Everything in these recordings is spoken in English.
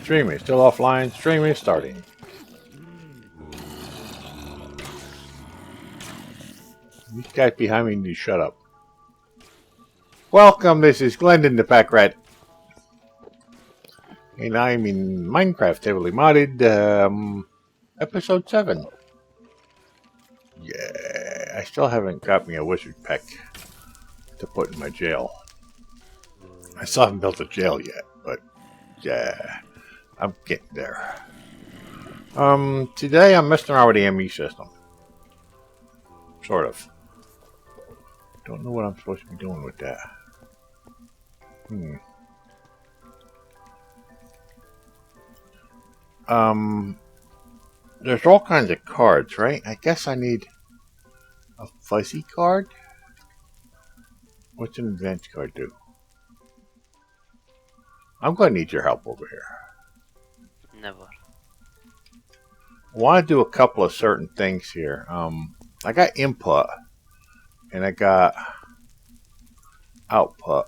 Streaming still offline. Streaming starting. These guys behind me need to shut up. Welcome, this is Glendin ThePackRat. And I'm in Minecraft Heavily Modded, episode 7. Yeah, I still haven't got me a wizard peck to put in my jail. I still haven't built a jail yet, but yeah, I'm getting there. Today I'm messing around with the ME system. Sort of. Don't know what I'm supposed to be doing with that. There's all kinds of cards, right? I guess I need a fuzzy card? What's an advanced card do? I'm going to need your help over here. Never. I want to do a couple of certain things here. I got input, and I got output.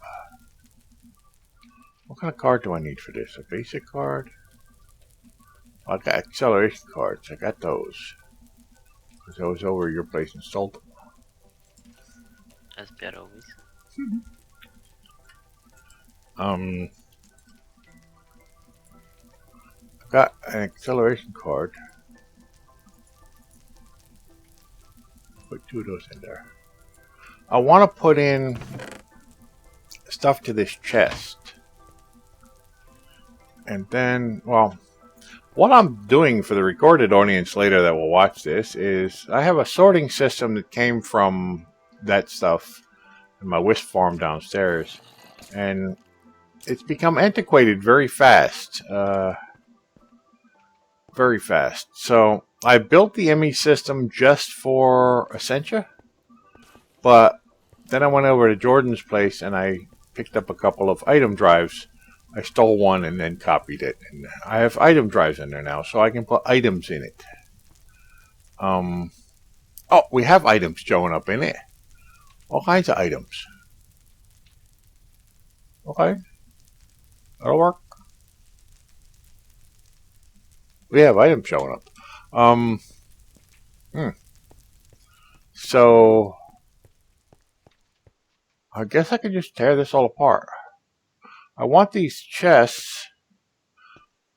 What kind of card do I need for this? A basic card? I got acceleration cards. I got those. Because I was over at your place and sold them. As per always. I got an acceleration card. Put 2 of those in there. I want to put in stuff to this chest. And then, well, what I'm doing for the recorded audience later that will watch this is I have a sorting system that came from that stuff in my wisp farm downstairs. And it's become antiquated very fast. Very fast. So I built the ME system just for Essentia. But then I went over to Jordan's place and I picked up a couple of item drives. I stole one and then copied it. And I have item drives in there now, so I can put items in it. Oh, we have items showing up in it. All kinds of items. Okay. That'll work. We have items showing up. So, I guess I could just tear this all apart. I want these chests.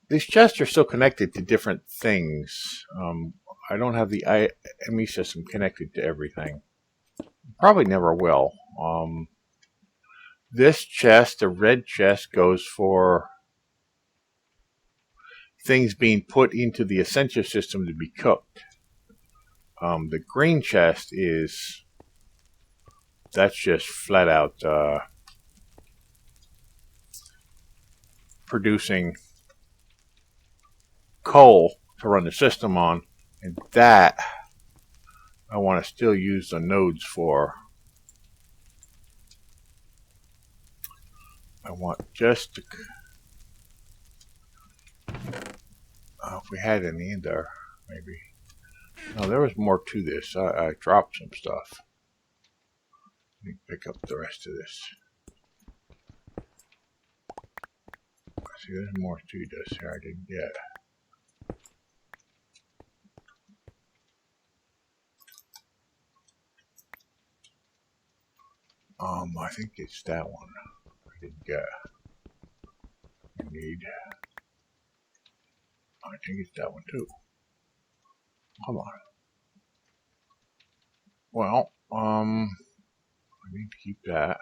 These chests are still connected to different things. I don't have the ME system connected to everything. Probably never will. This chest, the red chest, goes for things being put into the Essentia system to be cooked. The green chest is... that's just flat out producing coal to run the system on, and that I want to still use the nodes for. I want just to, if we had any in there, maybe. No, there was more to this. I dropped some stuff. Let me pick up the rest of this. See, there's more to this here I didn't get. I think it's that one I didn't get. I need. I think it's that one too. Come on. Well, I need to keep that.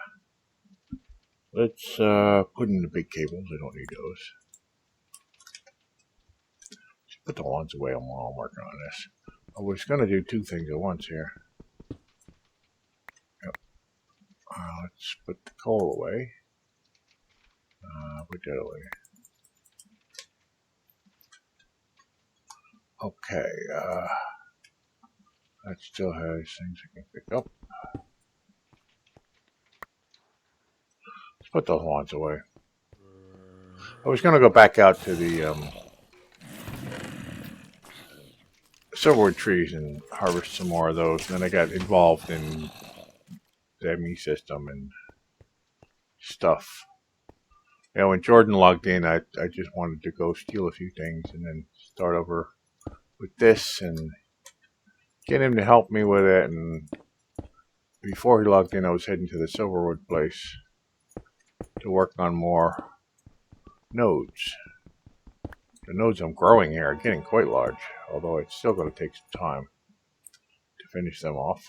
Let's put in the big cables. I don't need those. Just put the ones away while I'm working on this. I was going to do 2 things at once here. Yep. Let's put the coal away. Put that away. Okay. That still has things I can pick up. Let's put those ones away. I was going to go back out to the silverwood trees and harvest some more of those. And then I got involved in the ME system and stuff. Yeah, when Jordan logged in, I just wanted to go steal a few things and then start over with this and get him to help me with it. And before he logged in, I was heading to the Silverwood place to work on more nodes. The nodes I'm growing here are getting quite large, although it's still going to take some time to finish them off.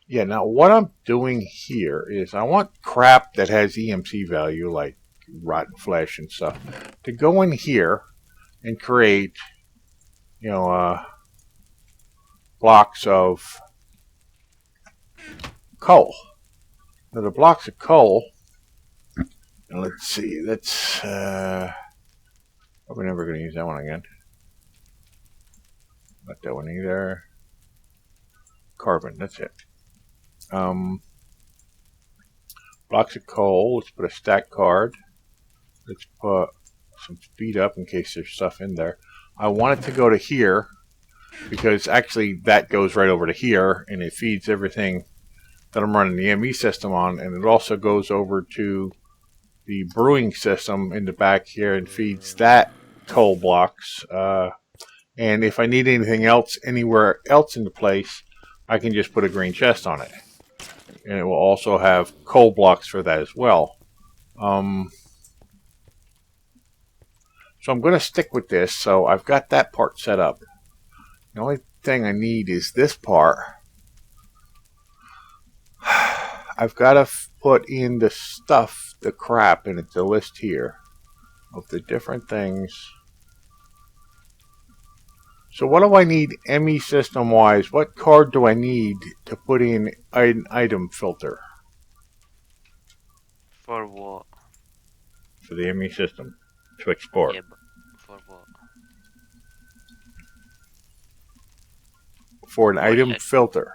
Yeah, now what I'm doing here is I want crap that has EMC value, like rotten flesh and stuff, to go in here and create, blocks of coal. Now the blocks of coal, and let's see, that's, probably never going to use that one again. Not that one either. Carbon, that's it. Blocks of coal, let's put a stack card. Let's put some speed up in case there's stuff in there. I want it to go to here because actually that goes right over to here and it feeds everything that I'm running the ME system on, and it also goes over to the brewing system in the back here and feeds that coal blocks. And if I need anything else anywhere else in the place, I can just put a green chest on it. And it will also have coal blocks for that as well. So I'm going to stick with this. So I've got that part set up. The only thing I need is this part. I've got to put in the stuff, the crap, and it's a list here of the different things. So what do I need ME system wise? What card do I need to put in an item filter? For what? For the ME system to export. Yeah, but for what? For an item filter.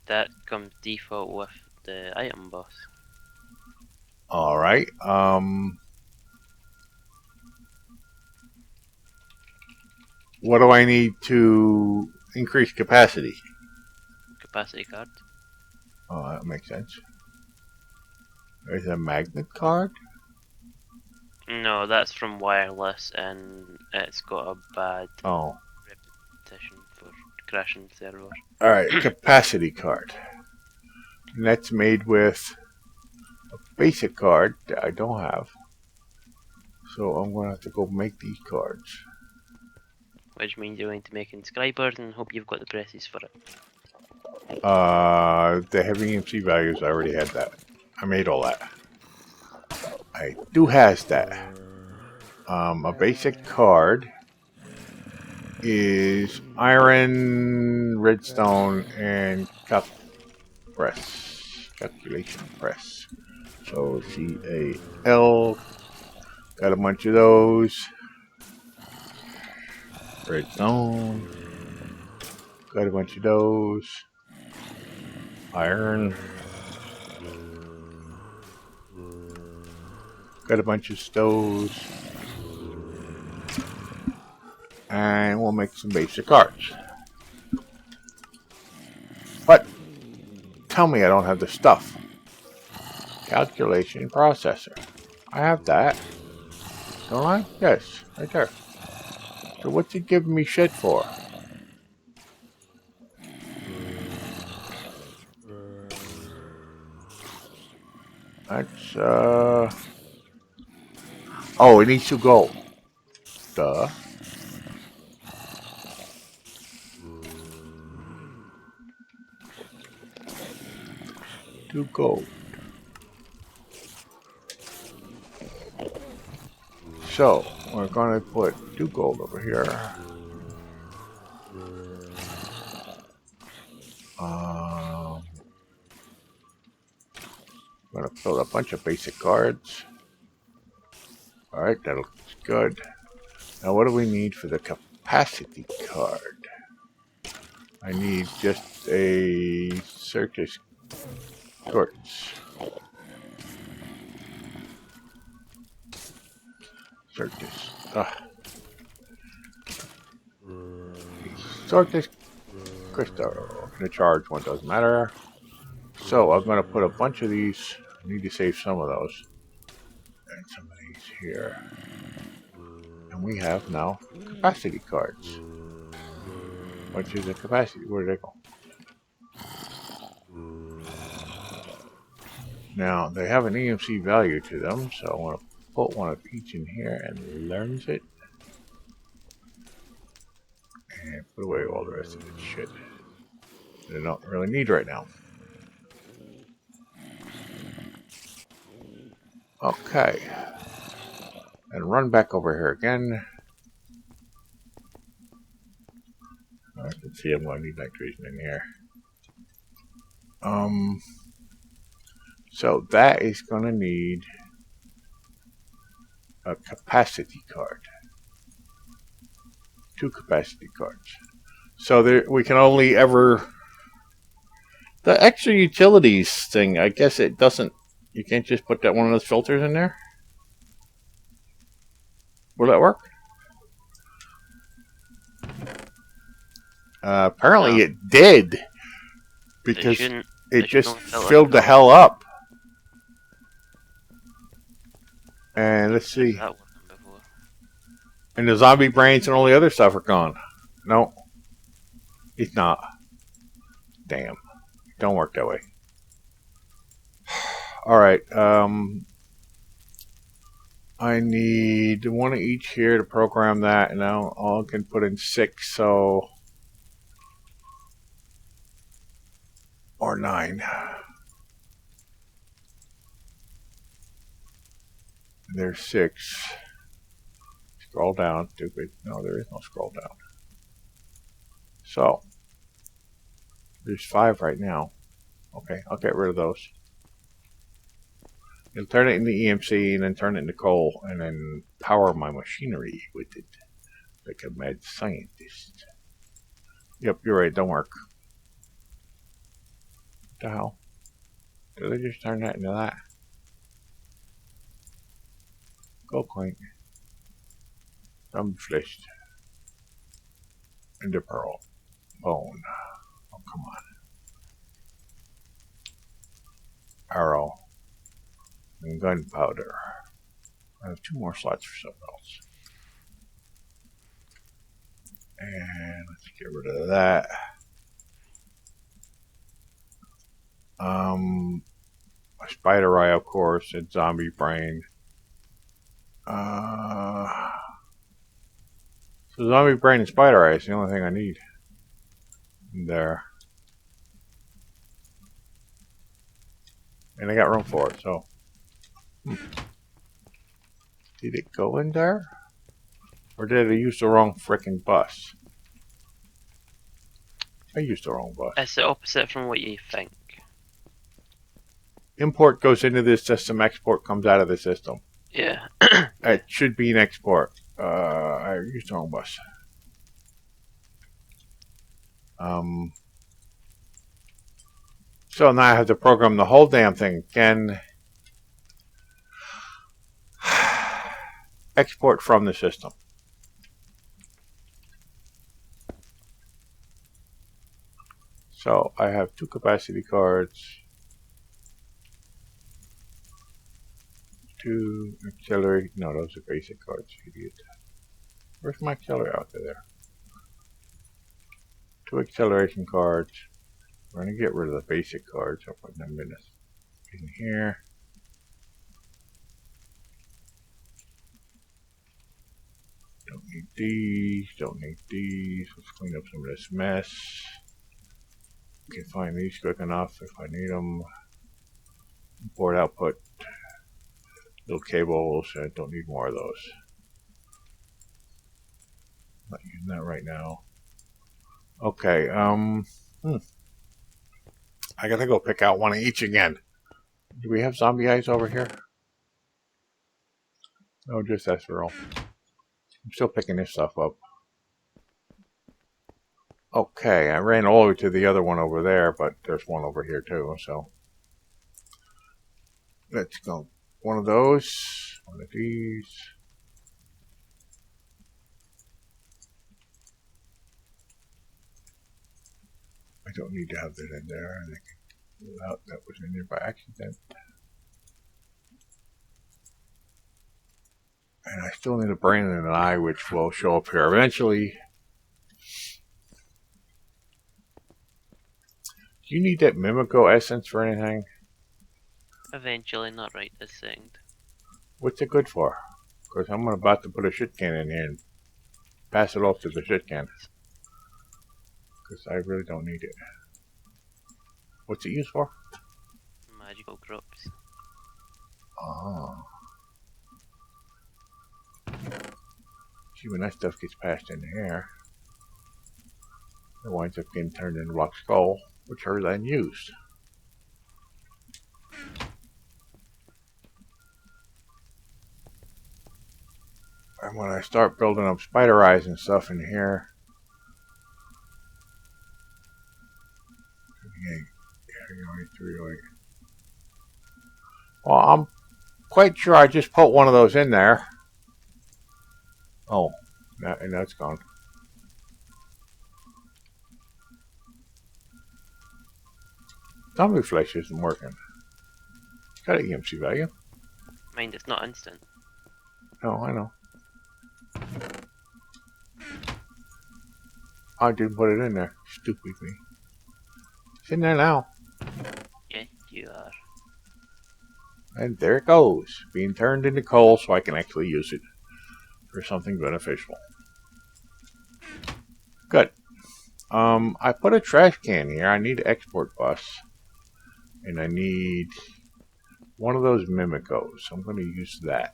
That comes default with the item boss. Alright. What do I need to increase capacity? Capacity card. Oh, that makes sense. There's a magnet card? No, that's from wireless and it's got a bad reputation for crashing servers. Alright, capacity card. And that's made with a basic card that I don't have. So I'm going to have to go make these cards. Which means you're going to make inscribers and hope you've got the presses for it. The heavy EMC values, I already had that. I made all that. I do has that. A basic card is iron, redstone, and calculation press. So CAL, got a bunch of those. Redstone, got a bunch of those. Iron, got a bunch of stoves. And we'll make some basic cards. But tell me I don't have the stuff. Calculation processor. I have that. Don't I? Yes, right there. So what's it giving me shit for? That's oh, it needs to go. Duh. To gold. So we're gonna put 2 gold over here. I'm gonna build a bunch of basic cards. Alright, that looks good. Now what do we need for the capacity card? I need just a circus torch. Circus. Circus crystal. The charge one doesn't matter. So I'm going to put a bunch of these. I need to save some of those. And some of these here. And we have now capacity cards. Which is a capacity. Where did they go? Now, they have an EMC value to them, so I want to put one of each in here and learns it. And put away all the rest of this shit that I don't really need right now. Okay. And run back over here again. Alright, let's see, I'm going to need nitrogen in here. So that is going to need a capacity card. 2 capacity cards. So there, we can only ever... The extra utilities thing, I guess it doesn't... You can't just put that one of those filters in there? Will that work? Apparently it did. Because it just filled the hell up. And let's see. And the zombie brains and all the other stuff are gone. No. It's not. Damn. Don't work that way. Alright, I need one of each here to program that, and now I can put in 6, so... Or 9. There's 6. Scroll down, stupid. No, there is no scroll down. So, there's 5 right now. Okay, I'll get rid of those. You'll turn it into EMC and then turn it into coal and then power my machinery with it. Like a mad scientist. Yep, you're right, don't work. What the hell? Did they just turn that into that? Go clink. Flesh. Ender pearl. Bone. Oh, come on. Arrow. And gunpowder. I have 2 more slots for something else. And let's get rid of that. A spider eye, of course, and zombie brain. So zombie brain and spider eye is the only thing I need. There. And I got room for it, so. Did it go in there? Or did I use the wrong frickin' bus? I used the wrong bus. It's the opposite from what you think. Import goes into this system, export comes out of the system. Yeah. It should be an export. I used the wrong bus. So now I have to program the whole damn thing again. Export from the system. So I have 2 capacity cards. 2 auxiliary. No, those are basic cards, idiot. Where's my auxiliary out there? 2 acceleration cards. We're going to get rid of the basic cards. I'll put them in here. Don't need these. Don't need these. Let's clean up some of this mess. Can find these quick enough if I need them. Import output. Little cables. I don't need more of those. Not using that right now. Okay, I gotta go pick out one of each again. Do we have zombie eyes over here? No, just Esferal. I'm still picking this stuff up. Okay, I ran all the way to the other one over there, but there's one over here too, so. Let's go. One of those. One of these. I don't need to have that in there. Well, that was in there by accident. And I still need a brain and an eye, which will show up here eventually. Do you need that Mimico essence for anything? Eventually, not right this second. What's it good for? Because I'm about to put a shit can in here and pass it off to the shit can. Because I really don't need it. What's it used for? Magical crops. Oh. See, when that stuff gets passed in here, it winds up getting turned into rock skull, which are then used. And when I start building up spider eyes and stuff in here, well, I'm quite sure I just put one of those in there. Oh, and that's gone. Zombie flesh isn't working. It's got an EMC value. Mind, it's not instant. No, I know. I didn't put it in there. Stupid me. It's in there now. Yeah, you are. And there it goes. Being turned into coal so I can actually use it for something beneficial. Good. I put a trash can here. I need an export bus. And I need one of those Mimicos. I'm going to use that.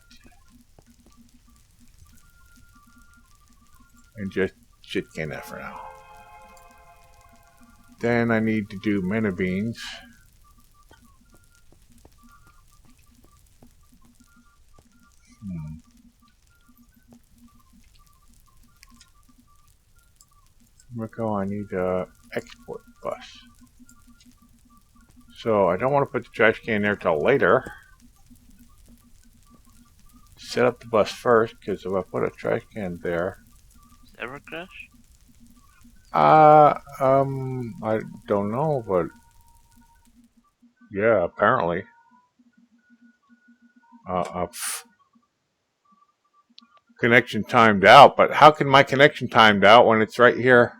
And just shit can that for now. Then I need to do mana beans. Mimico, I need a export bus. So I don't want to put the trash can there till later. Set up the bus first, because if I put a trash can there, Server crash? I don't know, but yeah, apparently. Connection timed out, but how can my connection timed out when it's right here?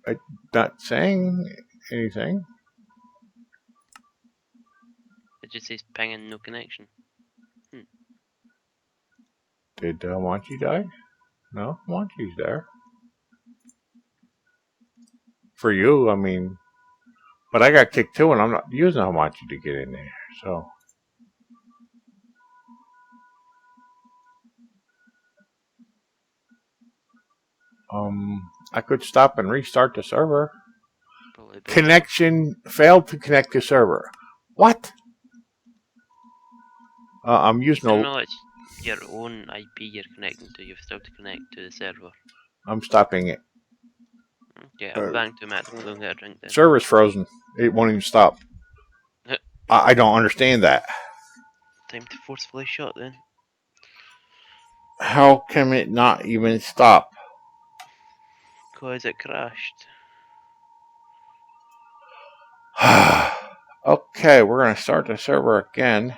It's not saying anything. It just says pinging no connection. Did Wanchi die? No, Wanchi's there. For you, I mean, but I got kicked too, and I'm not using Wanchi to get in there, so. I could stop and restart the server. Connection failed to connect to server. What? I'm using a. No, it's your own IP you're connecting to. You've still to connect to the server. I'm stopping it. Okay, I'm back to Matt. I'm going to get a drink then. Server's frozen. It won't even stop. I don't understand that. Time to forcefully shut then. How can it not even stop? Because it crashed. Okay, we're going to start the server again.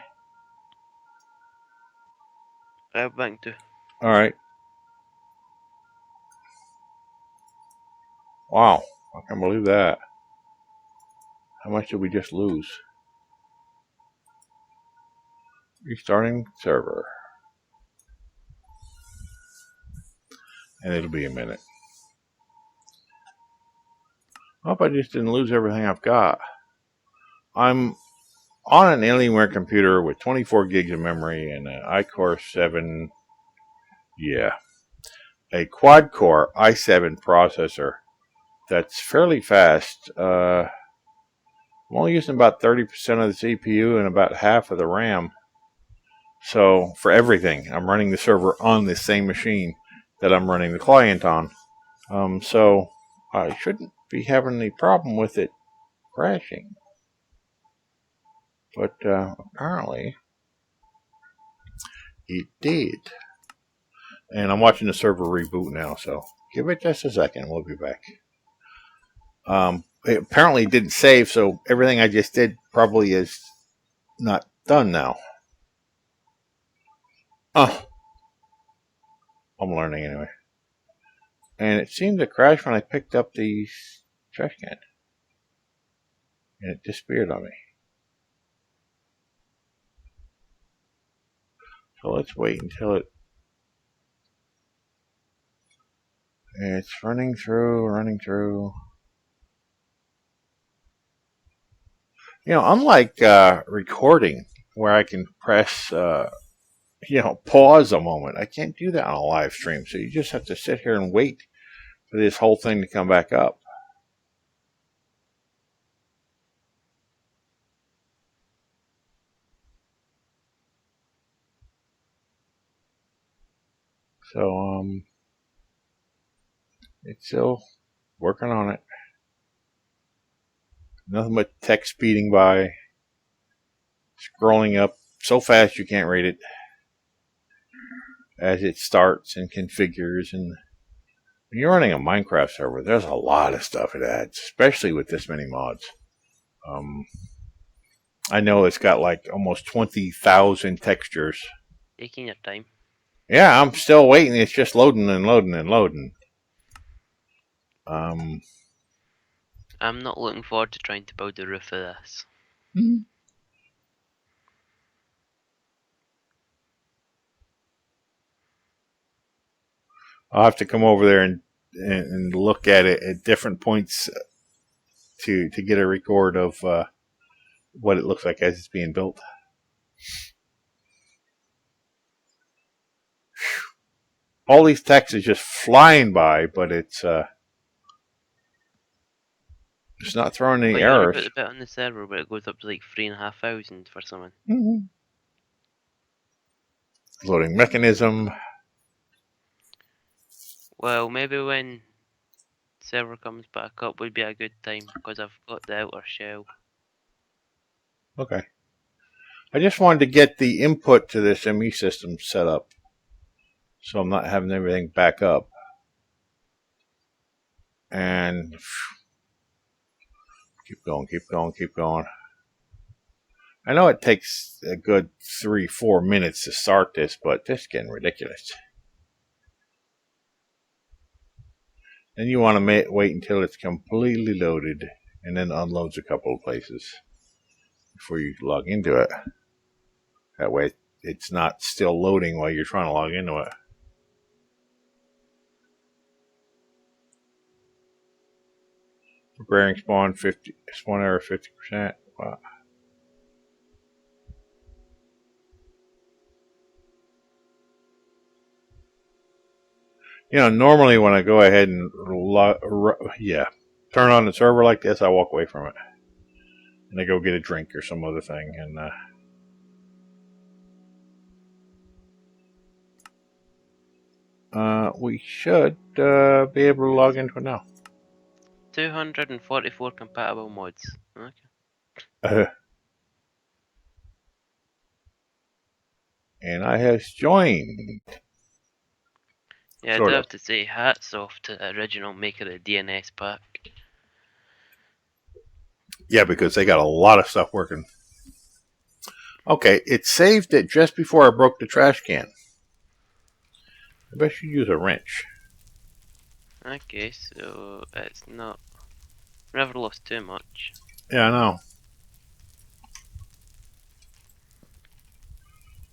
I'm back to. Alright. Wow, I can't believe that. How much did we just lose? Restarting server. And it'll be a minute. I hope I just didn't lose everything I've got. I'm on an Alienware computer with 24 gigs of memory and an iCore 7. Yeah. A quad-core i7 processor that's fairly fast. I'm only using about 30% of the CPU and about half of the RAM. So, for everything, I'm running the server on the same machine that I'm running the client on. So, I shouldn't be having any problem with it crashing. But, apparently, it did. And I'm watching the server reboot now, so give it just a second. We'll be back. it apparently didn't save, so everything I just did probably is not done now. Oh, I'm learning anyway. And it seemed to crash when I picked up the trash can. And it disappeared on me. So let's wait until it's running through. Unlike recording, where I can press, pause a moment, I can't do that on a live stream. So you just have to sit here and wait for this whole thing to come back up. So, it's still working on it. Nothing but text speeding by, scrolling up so fast you can't read it as it starts and configures. And when you're running a Minecraft server, there's a lot of stuff it adds, especially with this many mods. I know it's got like almost 20,000 textures. Taking your time. Yeah, I'm still waiting. It's just loading and loading and loading. I'm not looking forward to trying to build the roof of this. I'll have to come over there and look at it at different points to get a record of what it looks like as it's being built. All these texts is just flying by, but it's not throwing any errors. You put the bit on the server where it goes up to like 3,500 for someone. Loading mechanism. Well, maybe when server comes back up would be a good time because I've got the outer shell. Okay. I just wanted to get the input to this ME system set up, so I'm not having everything back up. And keep going. I know it takes a good 3-4 minutes to start this, but this is getting ridiculous. Then you want to wait until it's completely loaded, and then unloads a couple of places before you log into it. That way it's not still loading while you're trying to log into it. Preparing spawn error 50%. Wow. Normally when I go ahead and turn on the server like this, I walk away from it and I go get a drink or some other thing. And we should be able to log into it now. 244 compatible mods. Okay. And I have joined. Yeah, I do have to say hats off to the original maker of the DNS pack. Yeah, because they got a lot of stuff working. Okay, it saved it just before I broke the trash can. I bet you use a wrench. Okay, so it's not... Never lost too much. Yeah, I know.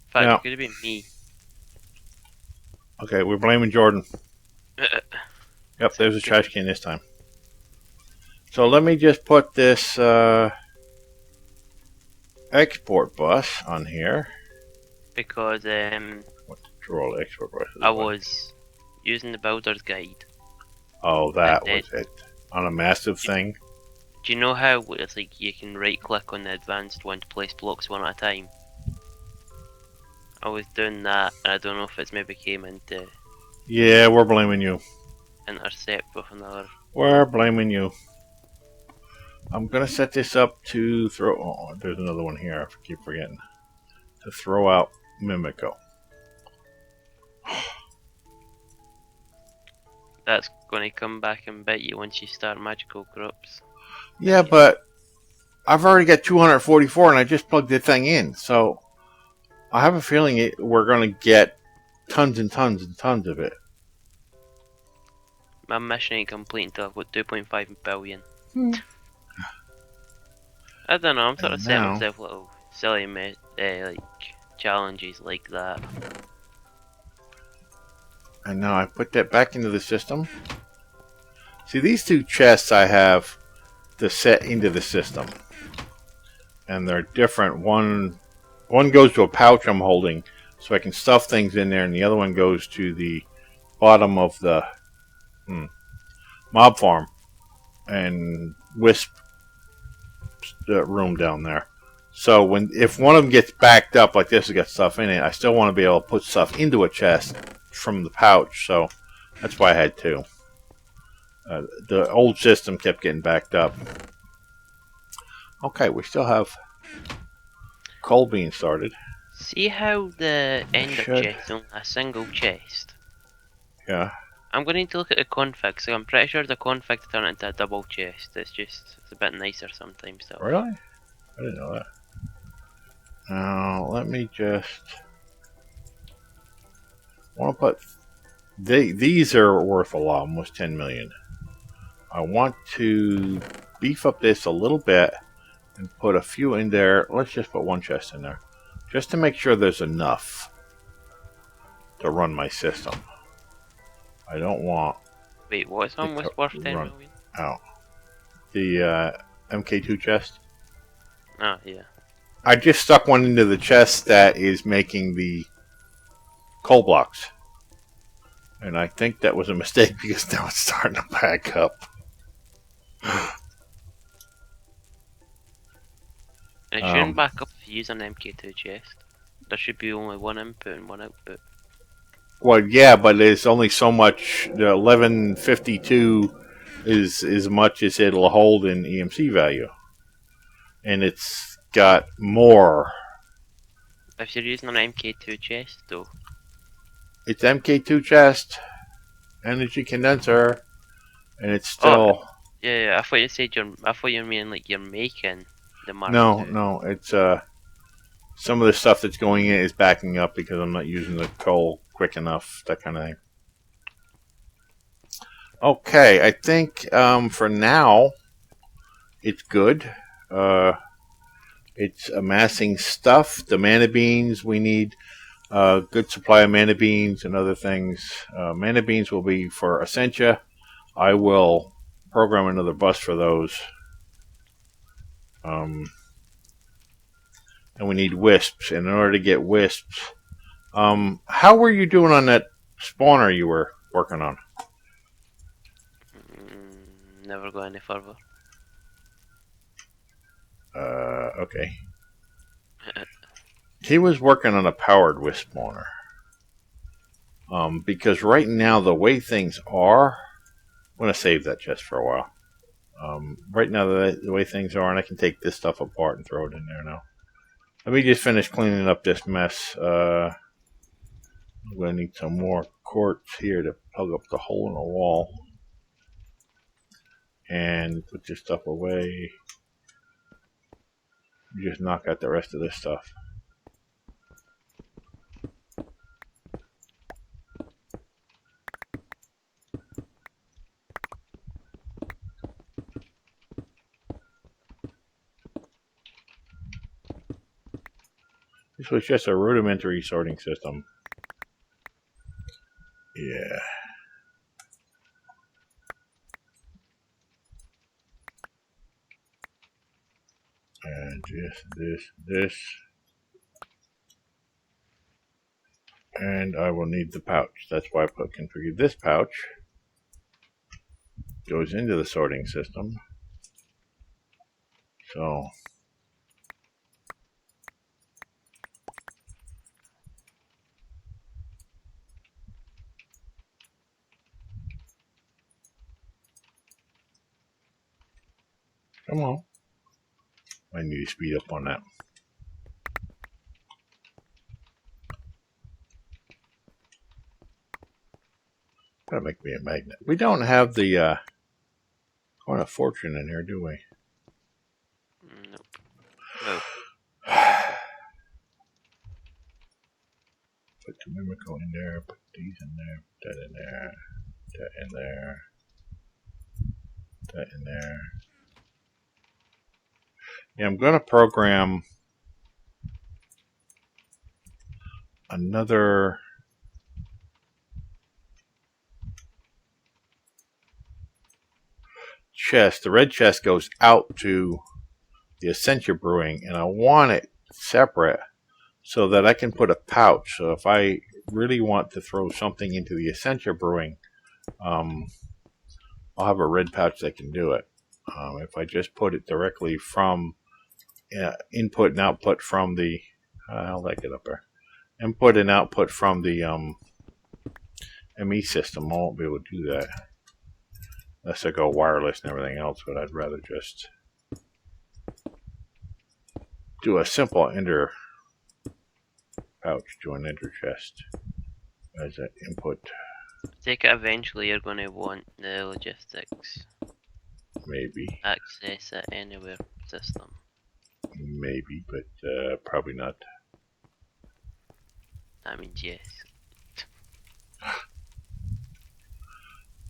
In fact, it could have been me. Okay, we're blaming Jordan. Yep, there's a trash can this time. So let me just put this export bus on here. Because Control export bus. I was using the builder's guide. Oh, that was it. On a massive thing. Do you know how it's like you can right click on the advanced one to place blocks one at a time? I was doing that, and I don't know if it's maybe came into... Yeah, we're blaming you. Intercept with another... We're blaming you. I'm going to set this up to throw... Oh, there's another one here. I keep forgetting. To throw out Mimico. That's going to come back and bite you once you start magical crops. Yeah, but I've already got 244 and I just plugged the thing in. So I have a feeling we're going to get tons and tons and tons of it. My mission ain't complete until I've got 2.5 billion. I don't know, I'm sort of And setting now, myself little silly like challenges like that. I put that back into the system. See, these two chests I have to set into the system. And they're different. One goes to a pouch I'm holding so I can stuff things in there, and the other one goes to the bottom of the mob farm and wisp room down there. So if one of them gets backed up like this, has got stuff in it, I still want to be able to put stuff into a chest from the pouch. So that's why I had two. The old system kept getting backed up. Okay, we still have coal being started. See how the ender Should. chest is only a single chest? Yeah. I'm going to need to look at the config, so I'm pretty sure the config to turn it into a double chest. It's a bit nicer sometimes though. Really? I didn't know that. Now, let me just... I want to put... These are worth a lot, almost 10 million. I want to beef up this a little bit and put a few in there. Let's just put one chest in there. Just to make sure there's enough to run my system. I don't want... Wait, what's on was worth 10 million? Out. The MK2 chest. Oh, yeah. I just stuck one into the chest that is making the coal blocks. And I think that was a mistake because now it's starting to back up. And it shouldn't back up if you use an MK2 chest. There should be only one input and one output. Well, yeah, but there's only so much. The 1152 is as much as it'll hold in EMC value. And it's got more. If you're using an MK2 chest, though. It's MK2 chest, energy condenser, and it's still... Yeah, I thought you said I thought you mean like you're making the Mark II. No, it's some of the stuff that's going in is backing up because I'm not using the coal quick enough, that kind of thing. Okay, I think for now it's good. It's amassing stuff. The mana beans, we need a good supply of mana beans and other things. Mana beans will be for Essentia. I will program another bus for those. And we need wisps. And in order to get wisps, how were you doing on that spawner you were working on? Never go any further. Okay. He was working on a powered wisp spawner. Because right now, the way things are... I'm going to save that chest for a while. Right now, the way things are, and I can take this stuff apart and throw it in there now. Let me just finish cleaning up this mess. I'm going to need some more quartz here to plug up the hole in the wall. And put this stuff away. Just knock out the rest of this stuff. This was just a rudimentary sorting system. Yeah. And just this. And I will need the pouch. That's why I configured this pouch. Goes into the sorting system. So come on. I need to speed up on that. Gotta make me a magnet. We don't have the coin of fortune in here, do we? Put the Mimico in there, put these in there, put that in there, that in there, that in there. Yeah, I'm going to program another chest. The red chest goes out to the Essentia Brewing, and I want it separate so that I can put a pouch. So if I really want to throw something into the Essentia Brewing, I'll have a red pouch that can do it. If I just put it directly from input and output from the how'd I get up there? Input and output from the ME system, I won't be able to do that unless I go wireless and everything else. But I'd rather just do a simple enter pouch to an enter chest as an input. Take it eventually you're going to want the logistics. Maybe. Access it anywhere system. Maybe, but probably not. That means yes.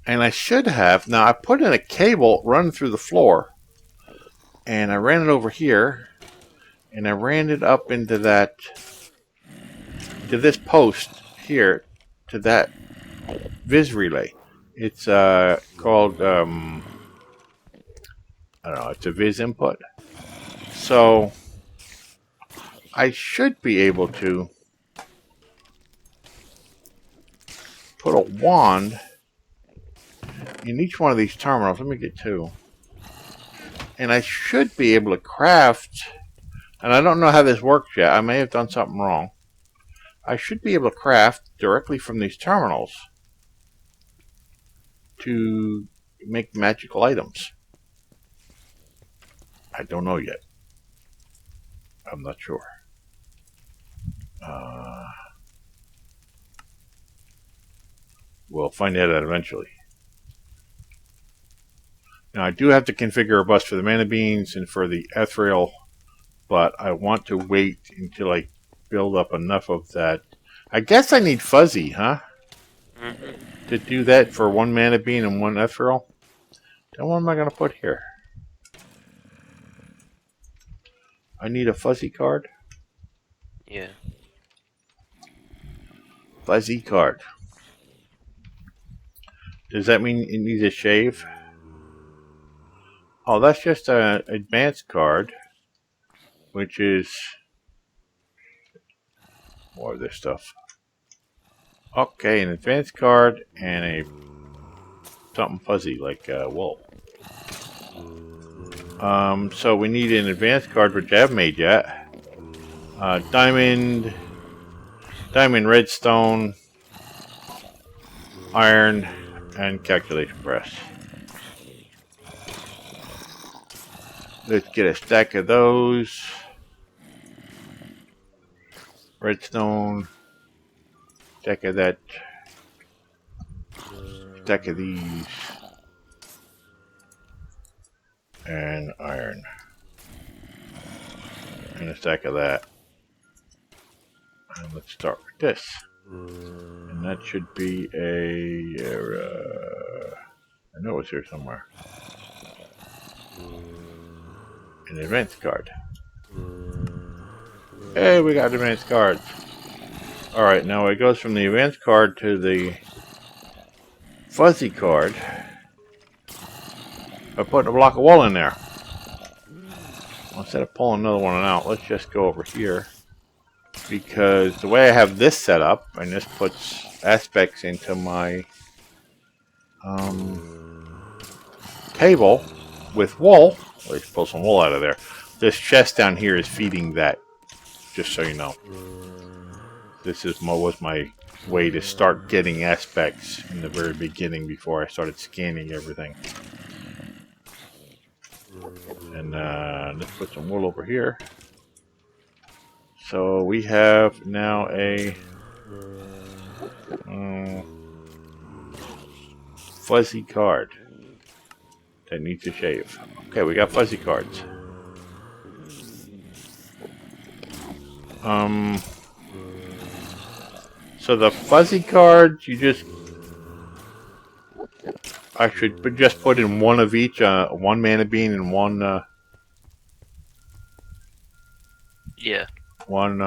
And I should have. Now, I put in a cable running through the floor. And I ran it over here. And I ran it up into that, to this post here, to that Viz relay. It's called, I don't know, it's a Viz input. So, I should be able to put a wand in each one of these terminals. Let me get two. And I should be able to craft, and I don't know how this works yet. I may have done something wrong. I should be able to craft directly from these terminals to make magical items. I don't know yet. I'm not sure. We'll find that out eventually. Now, I do have to configure a bus for the mana beans and for the ethereal, but I want to wait until I build up enough of that. I guess I need fuzzy, huh? To do that for one mana bean and one ethereal. Then what am I going to put here? I need a fuzzy card. Yeah. Fuzzy card. Does that mean it needs a shave? Oh, that's just an advanced card, which is more of this stuff. Okay, an advanced card and a something fuzzy like wool. So we need an advanced card, which I haven't made yet. Diamond redstone, iron, and calculation press. Let's get a stack of those. Redstone. Stack of that. Stack of these. And iron. And a stack of that. And let's start with this. And that should be a... I know it's here somewhere. An advanced card. Hey, we got advanced cards. Alright, now it goes from the advanced card to the fuzzy card by putting a block of wool in there. Instead of pulling another one out, let's just go over here. Because the way I have this set up, and this puts aspects into my table with wool. Let's pull some wool out of there. This chest down here is feeding that, just so you know. This was my way to start getting aspects in the very beginning before I started scanning everything. And let's put some wool over here. So we have now a fuzzy card that needs a shave. Okay, we got fuzzy cards. So the fuzzy cards, you just... I should just put in one of each, one mana bean and one, Yeah. one,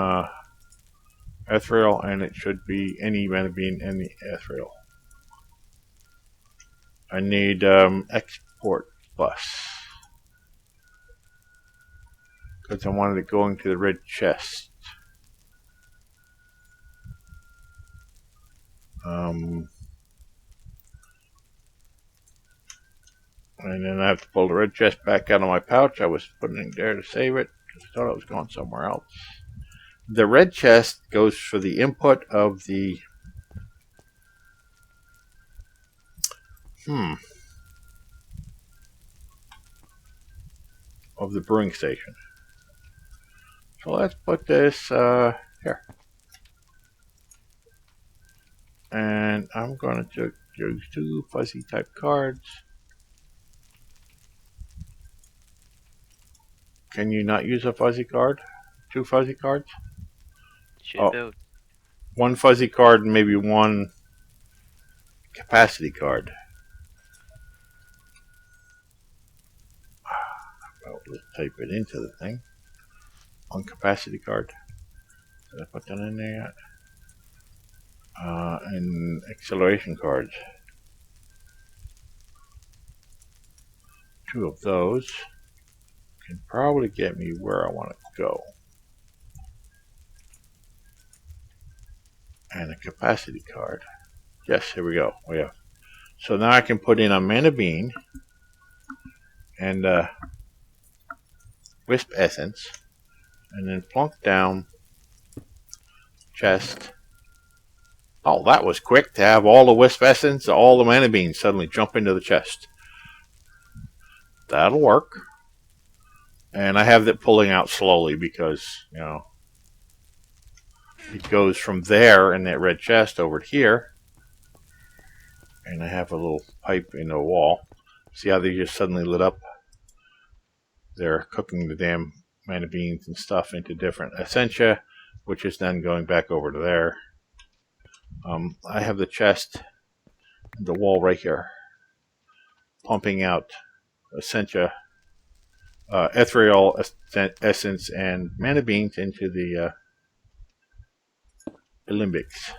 ethereal, and it should be any mana bean, any ethereal. I need, export bus. Because I wanted it going to the red chest. And then I have to pull the red chest back out of my pouch. I was putting it there to save it because I thought it was going somewhere else. The red chest goes for the input of the of the brewing station. So let's put this here. And I'm going to use 2 fuzzy type cards. Can you not use a fuzzy card? 2 fuzzy cards? Should be. 1 fuzzy card and maybe 1 capacity card. Well, let's type it into the thing. 1 capacity card. Did I put that in there yet? And acceleration cards. 2 of those can probably get me where I want to go. And a capacity card. Yes, here we go. We have. So now I can put in a mana bean and wisp essence, and then plunk down chest. Oh, that was quick to have all the wisp essence, all the mana beans suddenly jump into the chest. That'll work. And I have that pulling out slowly because, you know, it goes from there in that red chest over to here. And I have a little pipe in the wall. See how they just suddenly lit up? They're cooking the damn mana beans and stuff into different essentia, which is then going back over to there. I have the chest, the wall right here, pumping out essentia, ethereal essence, and mana beans into the limbics.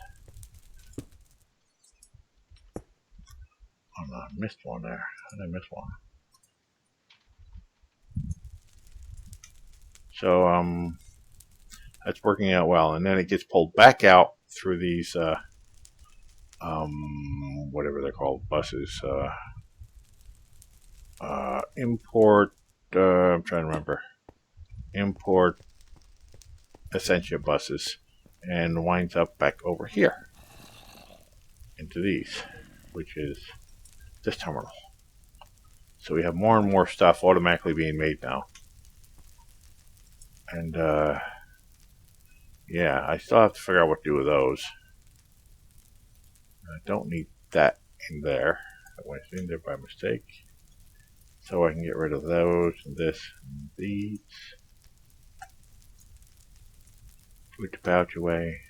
Oh no, I missed one there. How did I miss one? So that's working out well, and then it gets pulled back out through these whatever they're called, buses. Import. I'm trying to remember. Import essentia buses, and winds up back over here into these, which is this terminal. So we have more and more stuff automatically being made now. And yeah, I still have to figure out what to do with those. I don't need that in there. That went in there by mistake. So I can get rid of those and this and these. Put the pouch away.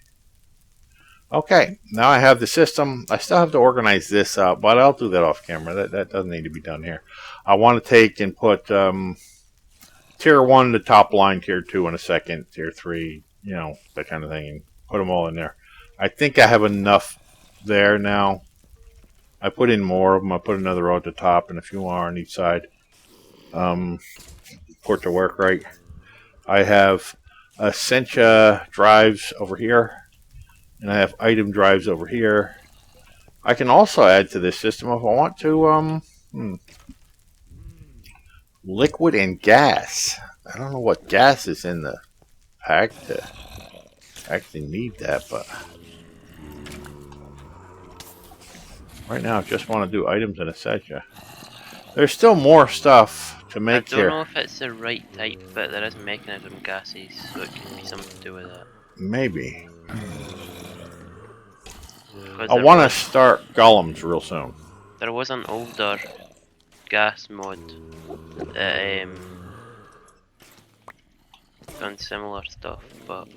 Okay, now I have the system. I still have to organize this up, but I'll do that off camera. That doesn't need to be done here. I want to take and put tier 1 the top line, tier 2 in a second, tier 3, you know, that kind of thing, and put them all in there. I think I have enough there now. I put in more of them. I put another row at the top and a few more on each side. For it to work right. I have essentia drives over here, and I have item drives over here. I can also add to this system if I want to. Liquid and gas. I don't know what gas is in the pack to actually need that, but right now I just want to do items and essentia. There's still more stuff to make here. I don't know if it's the right type, but there is mechanism gases, so it can be something to do with that. Maybe. I want to start golems real soon. There was an older gas mod that done similar stuff, but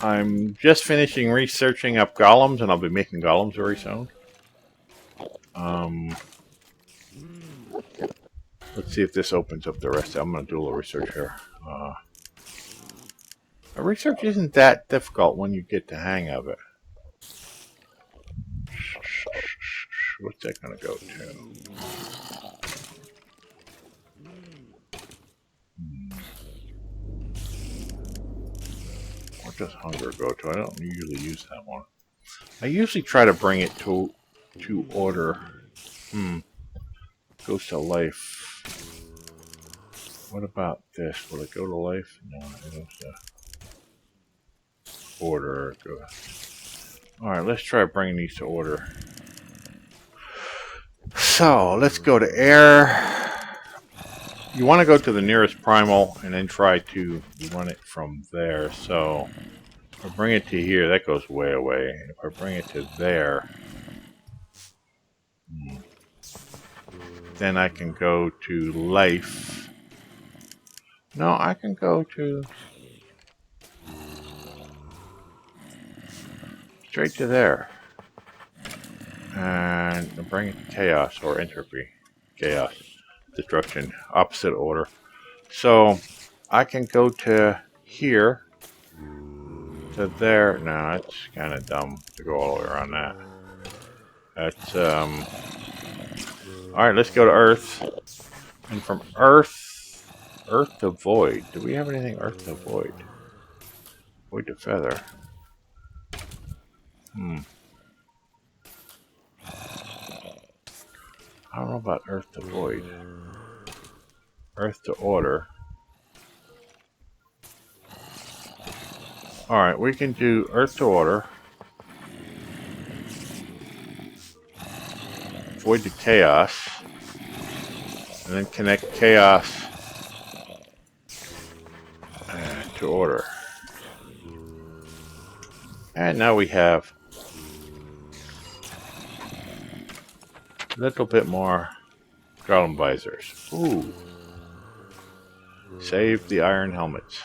I'm just finishing researching up golems, and I'll be making golems very soon. Let's see if this opens up the rest. I'm going to do a little research here. Research isn't that difficult when you get the hang of it. What's that going to go to? What does hunger go to? I don't usually use that one. I usually try to bring it to order. Goes to life. What about this? Will it go to life? No, it goes to order. Alright, let's try bringing these to order. So, let's go to air. You want to go to the nearest primal and then try to run it from there. So, if I bring it to here, that goes way away. If I bring it to there, then I can go to life. No, I can go to straight to there. And bring it to chaos or entropy. Chaos. Destruction. Opposite order. So, I can go to here. To there. No, that's kind of dumb to go all the way around that. That's, Alright, let's go to Earth. And from Earth to Void. Do we have anything Earth to Void? Void to Feather. I don't know about Earth to Void. Earth to Order. Alright, we can do Earth to Order. Void to Chaos. And then connect Chaos to Order. And now we have a little bit more golem visors. Ooh. Save the iron helmets.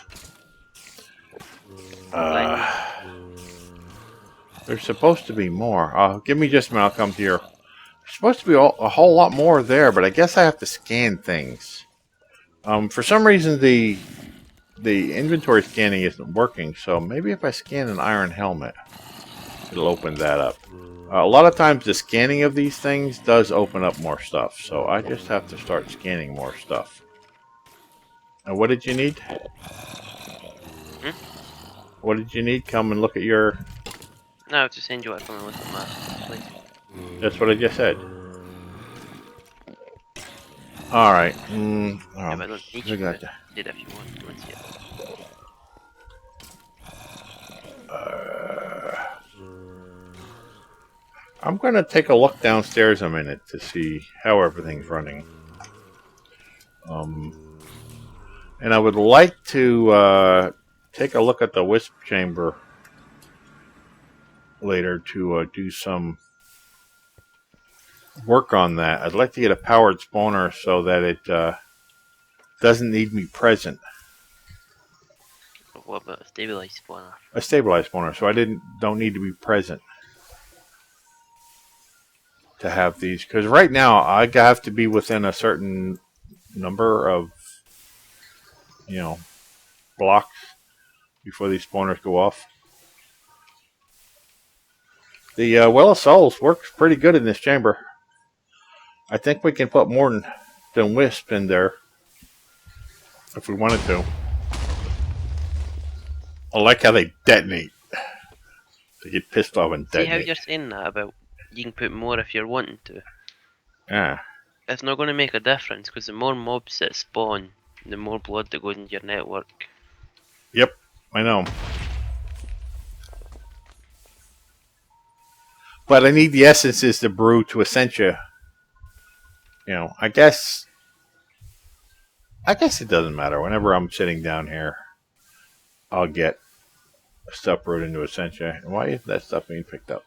There's supposed to be more. Give me just a minute, I'll come to here. There's supposed to be a whole lot more there, but I guess I have to scan things. For some reason, the inventory scanning isn't working, so maybe if I scan an iron helmet, it'll open that up. A lot of times, the scanning of these things does open up more stuff, so I just have to start scanning more stuff. And what did you need? What did you need? Come and look at your... No, to send you what I come and look at my place. That's what I just said. Alright. Yeah, but I don't need you to did if you want to see it. I'm going to take a look downstairs a minute to see how everything's running. And I would like to take a look at the wisp chamber later to do some work on that. I'd like to get a powered spawner so that it doesn't need me present. But what about a stabilized spawner? A stabilized spawner, so I don't need to be present to have these. Because right now I have to be within a certain number of, blocks before these spawners go off. The Well of Souls works pretty good in this chamber. I think we can put more than wisp in there if we wanted to. I like how they detonate. They get pissed off and detonate. See how you're saying that about you can put more if you're wanting to? Yeah. It's not going to make a difference because the more mobs that spawn, the more blood that goes into your network. Yep, I know. But I need the essences to brew to Essentia. I guess it doesn't matter. Whenever I'm sitting down here, I'll get stuff brewed into Essentia. And why isn't that stuff being picked up?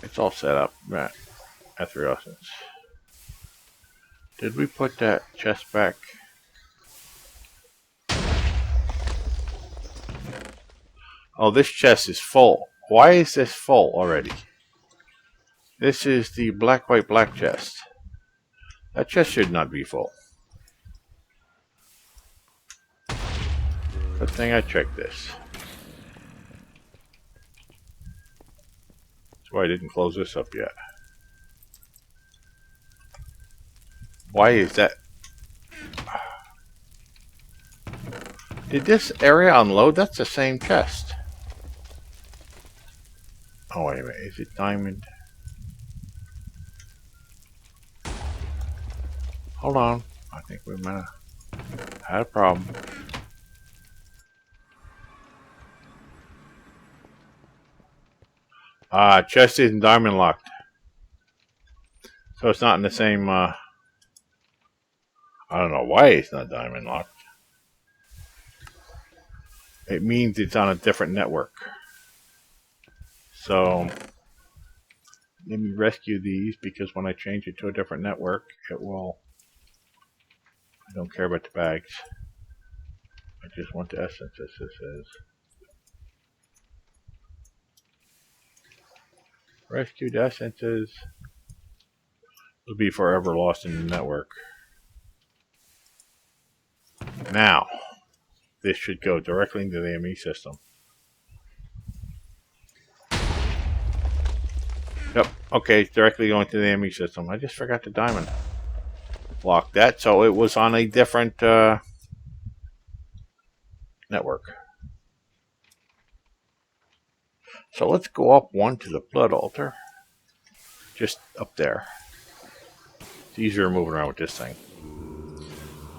It's all set up. Right. Ethereal essence. Did we put that chest back? Oh, this chest is full. Why is this full already? This is the black, white, black chest. That chest should not be full. Good thing I checked this. That's why I didn't close this up yet. Why is that? Did this area unload? That's the same chest. Oh, wait a minute. Is it diamond? Hold on. I think we might have had a problem. Chest isn't diamond locked. So it's not in the same, I don't know why it's not diamond locked. It means it's on a different network. So, let me rescue these because when I change it to a different network, it will... I don't care about the bags. I just want the essence, as this is. Rescued essences will be forever lost in the network. Now, this should go directly into the ME system. Yep, okay, it's directly going to the ME system. I just forgot the diamond. Lock that, so it was on a different network. So let's go up one to the blood altar. Just up there. It's easier moving around with this thing.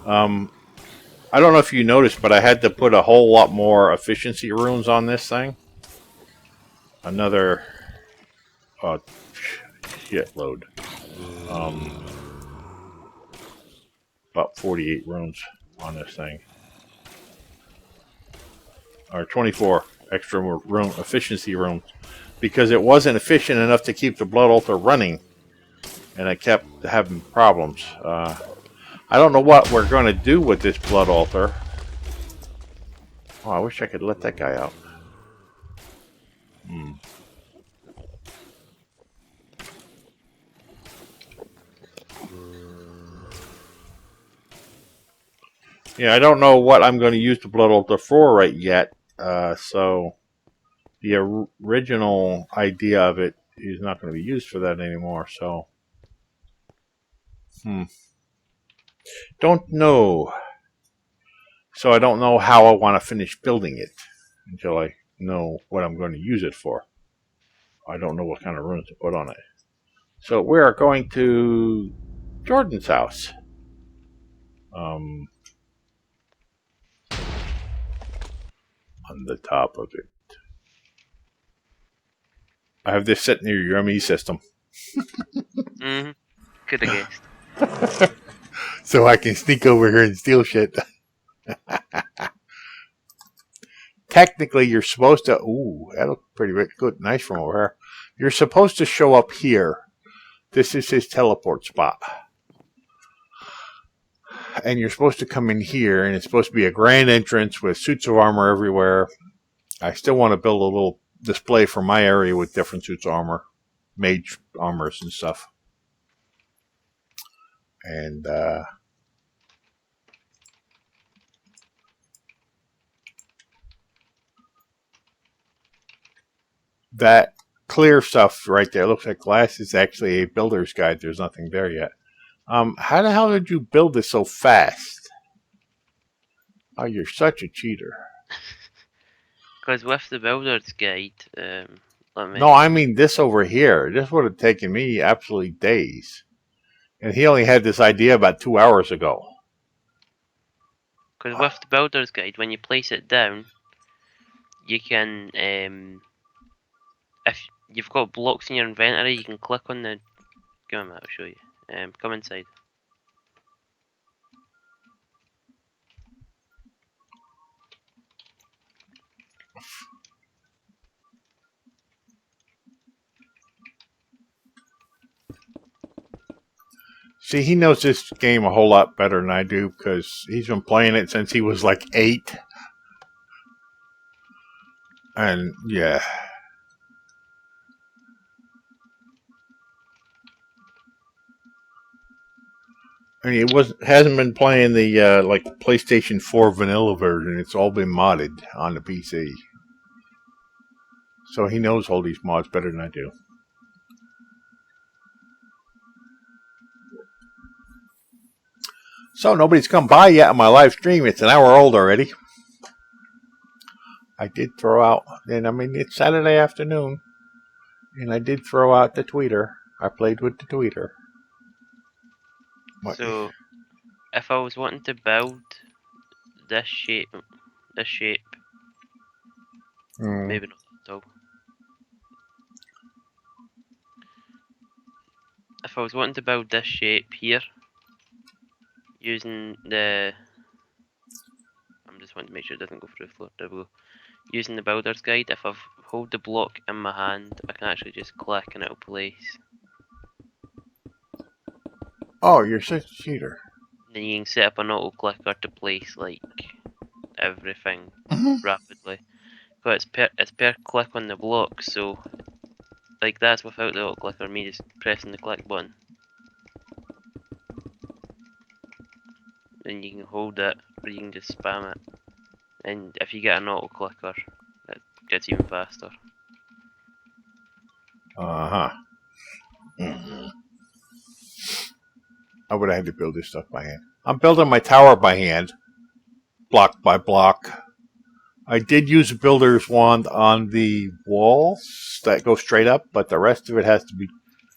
I don't know if you noticed, but I had to put a whole lot more efficiency runes on this thing. Another shitload. About 48 runes on this thing. Or 24 extra room efficiency rooms. Because it wasn't efficient enough to keep the blood altar running. And I kept having problems. I don't know what we're going to do with this blood altar. Oh, I wish I could let that guy out. Yeah, I don't know what I'm going to use the blood altar for right yet. So the original idea of it is not going to be used for that anymore. So, don't know. So I don't know how I want to finish building it until I know what I'm going to use it for. I don't know what kind of runes to put on it. So we are going to Jordan's house. On the top of it. I have this set near your ME system. Could have guessed. So I can sneak over here and steal shit. Technically, you're supposed to... Ooh, that looks pretty good. Nice from over here. You're supposed to show up here. This is his teleport spot. And you're supposed to come in here, and it's supposed to be a grand entrance with suits of armor everywhere. I still want to build a little display for my area with different suits of armor. Mage armors and stuff. And, that clear stuff right there looks like glass is actually a builder's guide. There's nothing there yet. How the hell did you build this so fast? Oh, you're such a cheater. Because with the builder's guide, No, I mean this over here. This would have taken me absolutely days. And he only had this idea about 2 hours ago. Because with the builder's guide, when you place it down, you can, if you've got blocks in your inventory, you can click on the... Give me a minute, I'll show you. Come inside. See, he knows this game a whole lot better than I do because he's been playing it since he was like 8. And yeah. I mean, hasn't been playing the like PlayStation 4 vanilla version. It's all been modded on the PC. So he knows all these mods better than I do. So nobody's come by yet on my live stream. It's an hour old already. I did throw out, and I mean, it's Saturday afternoon, and I did throw out the tweeter. I played with the tweeter. What? So, if I was wanting to build this shape, maybe not at all. If I was wanting to build this shape here, using the, I'm just wanting to make sure it doesn't go through the floor. There we go. Using the builder's guide, if I hold the block in my hand, I can actually just click and it'll place. Oh, you're such a cheater. Then you can set up an auto clicker to place like everything rapidly. But it's per click on the block, so like that's without the auto clicker, me just pressing the click button. Then you can hold it, or you can just spam it. And if you get an auto clicker, it gets even faster. I would have had to build this stuff by hand. I'm building my tower by hand, block by block. I did use a builder's wand on the walls that go straight up, but the rest of it has to be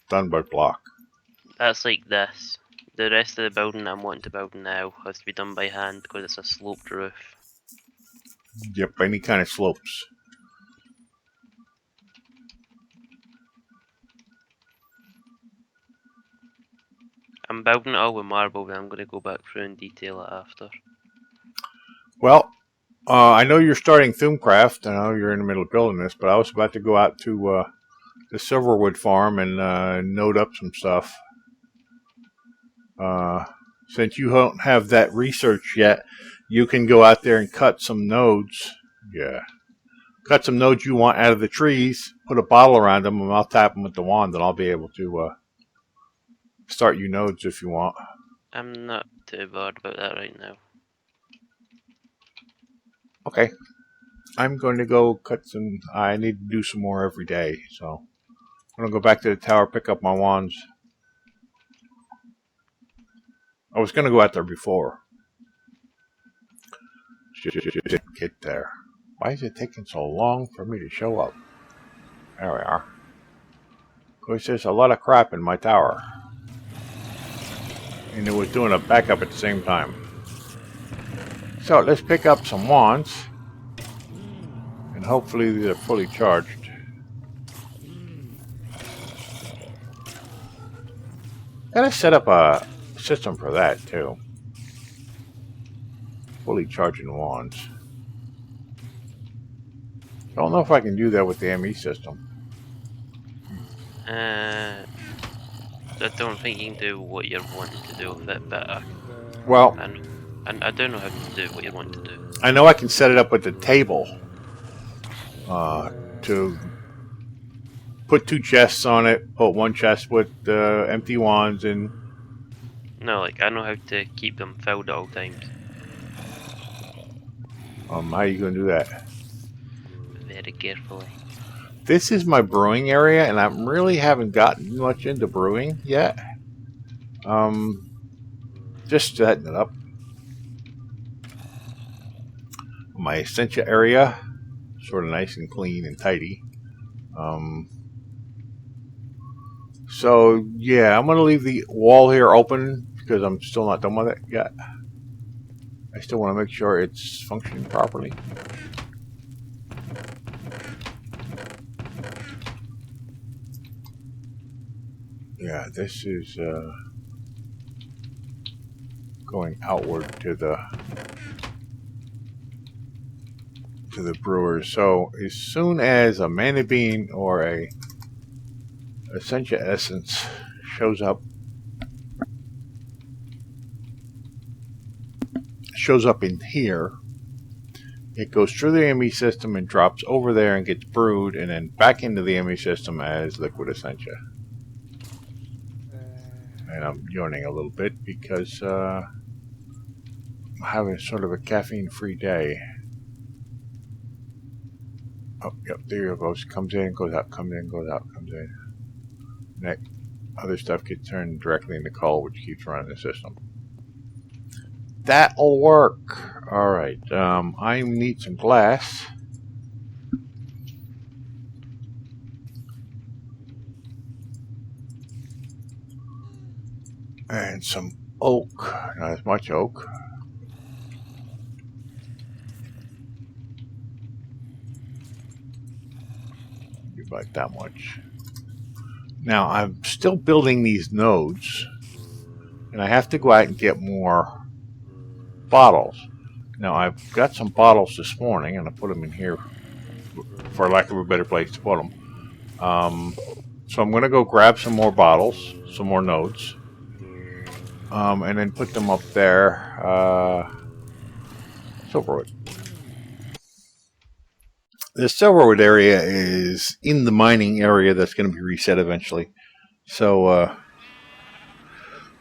done by block. That's like this. The rest of the building I'm wanting to build now has to be done by hand because it's a sloped roof. Yep, any kind of slopes. I'm building it all with marble, but I'm going to go back through and detail it after. Well, I know you're starting Thumbcraft. I know you're in the middle of building this, but I was about to go out to the Silverwood farm and node up some stuff. Since you don't have that research yet, you can go out there and cut some nodes. Yeah. Cut some nodes you want out of the trees, put a bottle around them, and I'll tap them with the wand, and I'll be able to start you nodes if you want. I'm not too bothered about that right now. Okay. I'm going to go cut some. I need to do some more every day, so I'm going to go back to the tower, pick up my wands. I was going to go out there before. Just get there. Why is it taking so long for me to show up? There we are. Of course, there's a lot of crap in my tower. And it was doing a backup at the same time. So let's pick up some wands. And hopefully they're fully charged. Gotta set up a system for that too. Fully charging wands. Don't know if I can do that with the ME system. I don't think you can do what you're wanting to do with it, but Well, I don't know how to do what you want to do. I know I can set it up with the table to put 2 chests on it, put 1 chest with empty wands in. No, like I know how to keep them filled at all times. How are you going to do that? Very carefully. This is my brewing area, and I really haven't gotten much into brewing yet. Just setting it up. My Essentia area, sort of nice and clean and tidy. So, yeah, I'm going to leave the wall here open because I'm still not done with it yet. I still want to make sure it's functioning properly. Yeah, this is going outward to the brewers. So as soon as a mana bean or a Essentia essence shows up in here, it goes through the ME system and drops over there and gets brewed, and then back into the ME system as liquid essentia. And I'm yawning a little bit because I'm having sort of a caffeine-free day. Oh, yep, there it goes. Comes in, goes out, comes in, goes out, comes in. And that other stuff gets turned directly into coal, which keeps running the system. That'll work. Alright, I need some glass. And some oak. Not as much oak. About that much. Now, I'm still building these nodes. And I have to go out and get more bottles. Now, I've got some bottles this morning, and I put them in here for lack of a better place to put them. So I'm going to go grab some more bottles, some more nodes, and then put them up there. Silverwood. The Silverwood area is in the mining area that's going to be reset eventually. So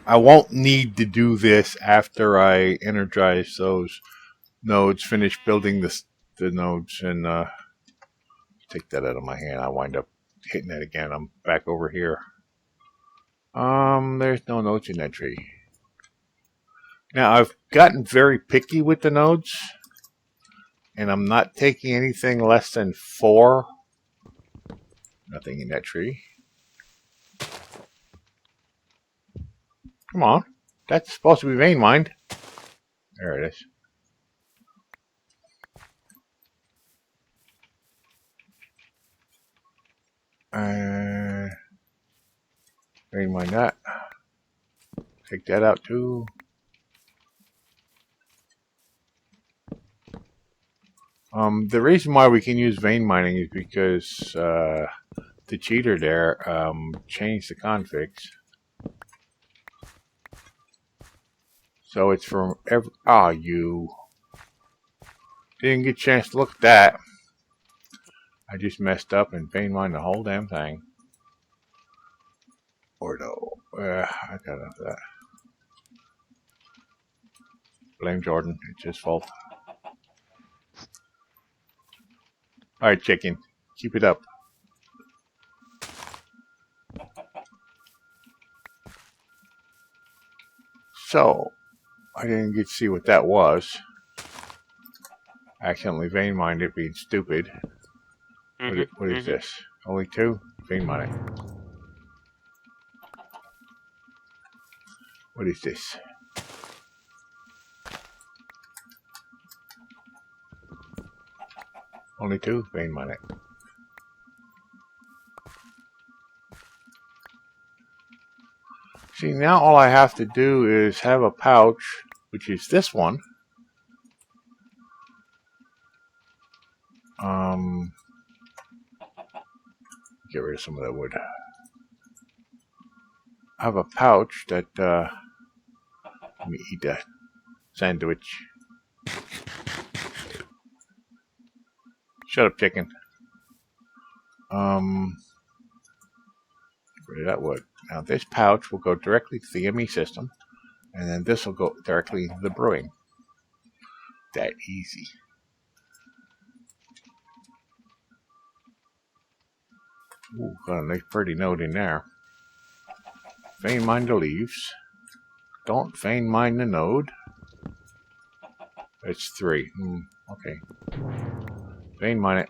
I won't need to do this after I energize those nodes, finish building the nodes, and take that out of my hand. I wind up hitting it again. I'm back over here. There's no nodes in that tree. Now, I've gotten very picky with the nodes, and I'm not taking anything less than 4. Nothing in that tree. Come on. That's supposed to be vein mined. There it is. Vein mine that. Take that out too. The reason why we can use vein mining is because the cheater there changed the configs. So it's from every... Ah, you... Didn't get a chance to look at that. I just messed up and vein mined the whole damn thing. Or no. I got enough of that. Blame Jordan. It's his fault. Alright, chicken. Keep it up. So, I didn't get to see what that was. I accidentally vein mined it being stupid. What is this? Only 2? Vein mine it. What is this? Only 2? Vein mine it. See, now all I have to do is have a pouch, which is this one. Get rid of some of that wood. I have a pouch that, let me eat that sandwich. Shut up, chicken. Get rid of that wood. Now this pouch will go directly to the ME system, and then this will go directly into the brewing. That easy. Ooh, got a nice pretty node in there. Vein mine the leaves. Don't vein mine the node. It's 3. Okay. Vein mine it.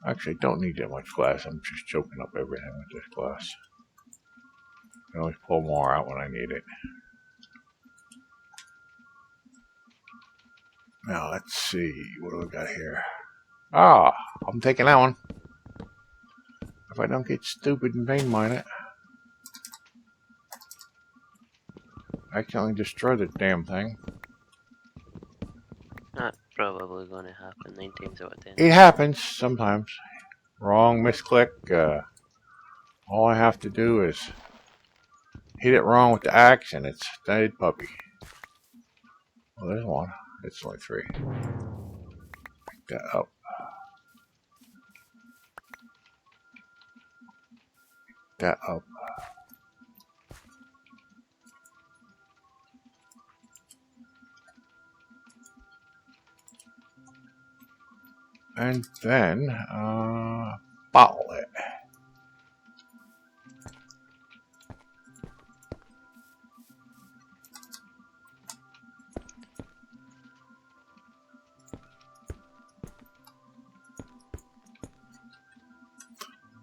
Actually, I don't need that much glass. I'm just choking up everything with this glass. I can always pull more out when I need it. Now, let's see. What do we got here? Ah, I'm taking that one. If I don't get stupid and vein mine it. I accidentally destroy the damn thing. That's probably going to happen 9 times out of 10. It happens sometimes. Wrong misclick. All I have to do is hit it wrong with the axe and it's dead puppy. Well, there's one. It's only 3. Pick that up. That up. And then, bottle it.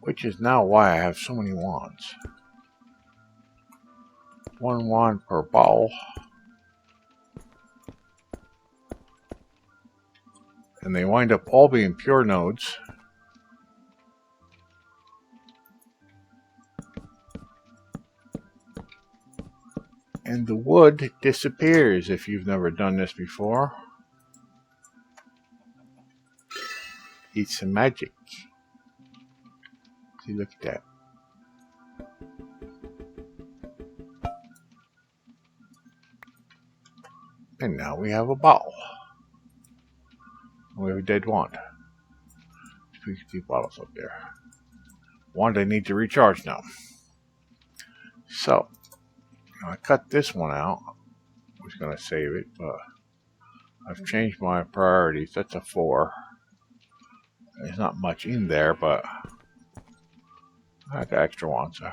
Which is now why I have so many wands. 1 wand per bottle. And they wind up all being pure nodes. And the wood disappears if you've never done this before. It's some magic. See, look at that. And now we have a bottle. We have a dead wand. 2 bottles up there. Wand I need to recharge now. So, I cut this one out. I was going to save it, but I've changed my priorities. That's a 4. There's not much in there, but I got extra ones. So.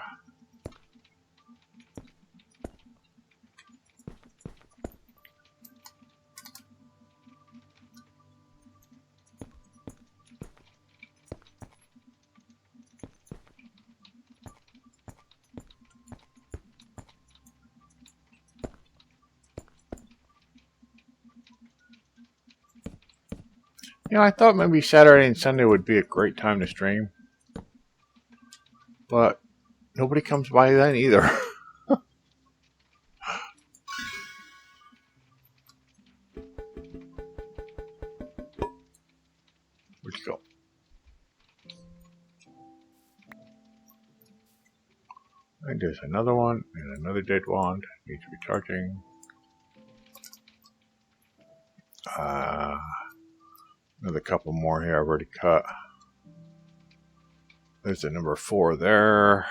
You know, I thought maybe Saturday and Sunday would be a great time to stream. But nobody comes by then either. Where'd you go? And there's another one and another dead wand. Needs recharging. Another couple more here I've already cut. There's the number 4 there.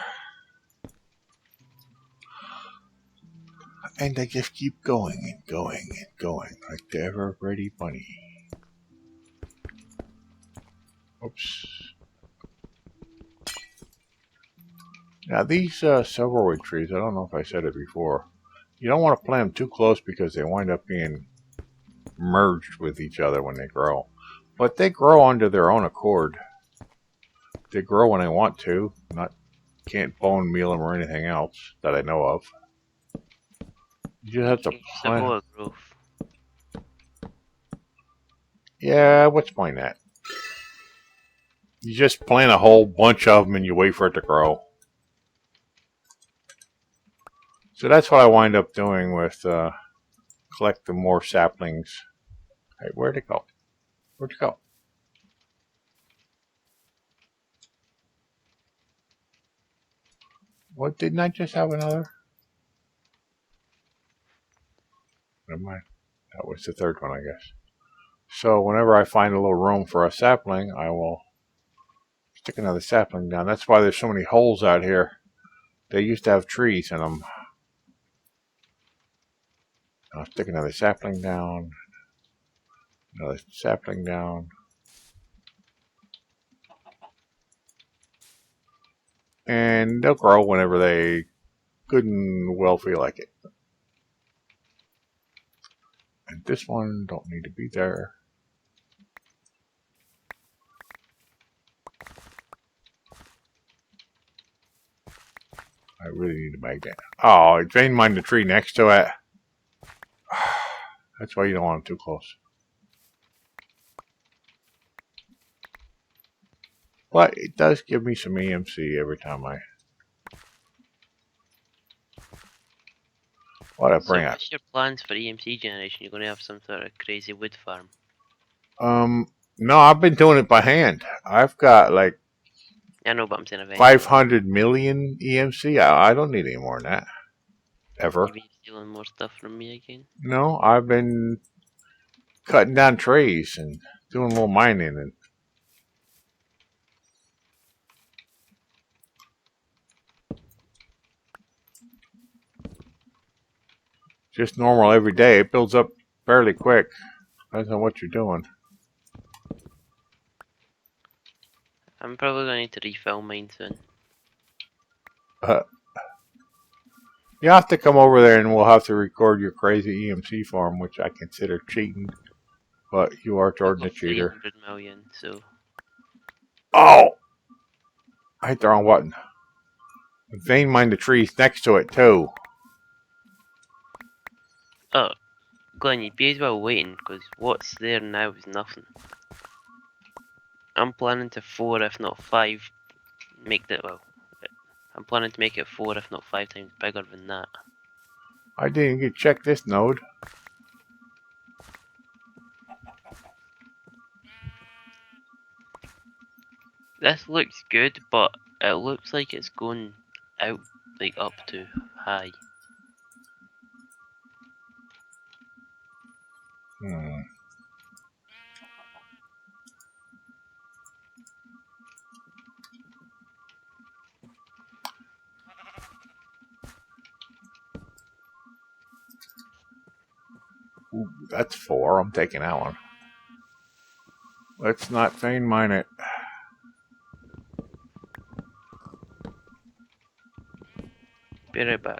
And I just keep going and going and going like the ever ready bunny. Oops. Now these silverwood trees, I don't know if I said it before, you don't want to plant them too close because they wind up being merged with each other when they grow. But they grow under their own accord. They grow when they want to. Can't bone meal them or anything else that I know of. You just have to plant. Growth. Yeah, what's point that? You just plant a whole bunch of them and you wait for it to grow. So that's what I wind up doing with collecting more saplings. Hey, where'd it go? Where'd it go? What, didn't I just have another? Never mind. That was the 3rd one, I guess. So whenever I find a little room for a sapling, I will stick another sapling down. That's why there's so many holes out here. They used to have trees in them. I'll stick another sapling down. Another sapling down. And they'll grow whenever they good and well feel like it. And this one don't need to be there. I really need to make that. Oh, it drained mine the tree next to it. That's why you don't want them too close. But it does give me some EMC every time I... What I bring up. What's your plans for EMC generation? You're going to have some sort of crazy wood farm? No, I've been doing it by hand. I've got like I know, but I'm saying eventually. 500 million EMC? I don't need any more than that. Ever. You been stealing more stuff from me again? No, I've been cutting down trees and doing a little mining and just normal every day. It builds up fairly quick. Depends on what you're doing. I'm probably going to need to refill mine soon. You have to come over there and we'll have to record your crazy EMC farm, which I consider cheating. But you are Jordan the cheater. 300 million, so. Oh! I hit the wrong button. Vein mine the trees next to it too. Oh, Glenn, you'd be as well waiting, because what's there now is nothing. I'm planning to 4, if not 5, make that, well, I'm planning to make it 4, if not 5 times bigger than that. I didn't get check this node. This looks good, but it looks like it's going out, like up too high. Ooh, that's 4. I'm taking that one. Let's not vein mine it. Be right back.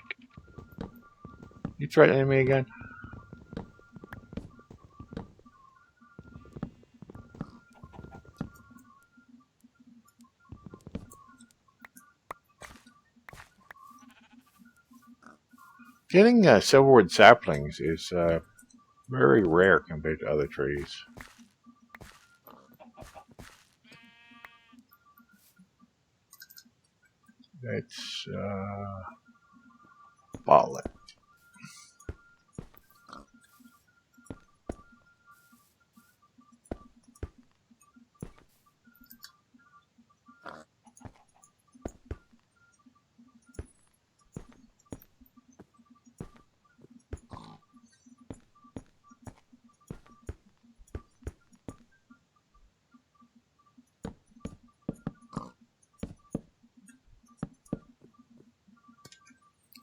You threatening me again? Getting silverwood saplings is very rare compared to other trees. Let's bottle it.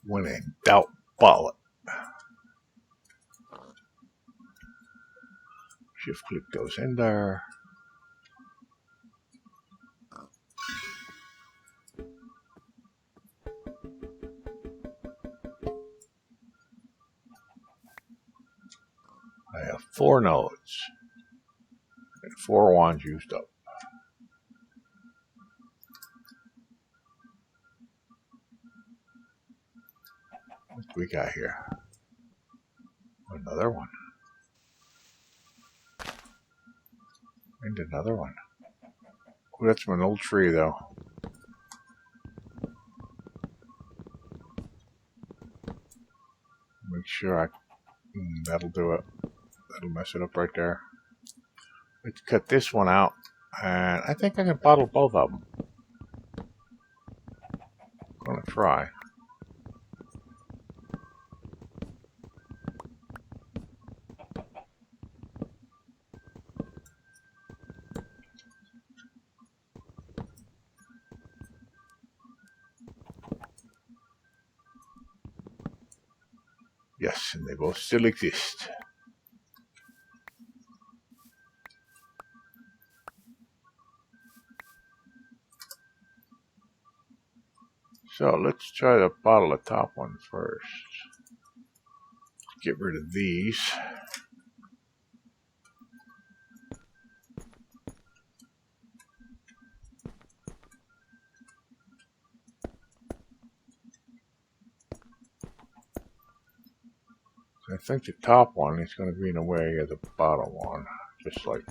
When in doubt, bottle it. Shift click goes in there. I have 4 nodes and 4 wands used up. What do we got here? Another one. And another one. Oh, that's from an old tree, though. Make sure I... that'll do it. That'll mess it up right there. Let's cut this one out. And I think I can bottle both of them. Gonna try. Yes, and they both still exist. So let's try to bottle the top one first. Get rid of these. I think the top one is going to be in the way of the bottom one, just like.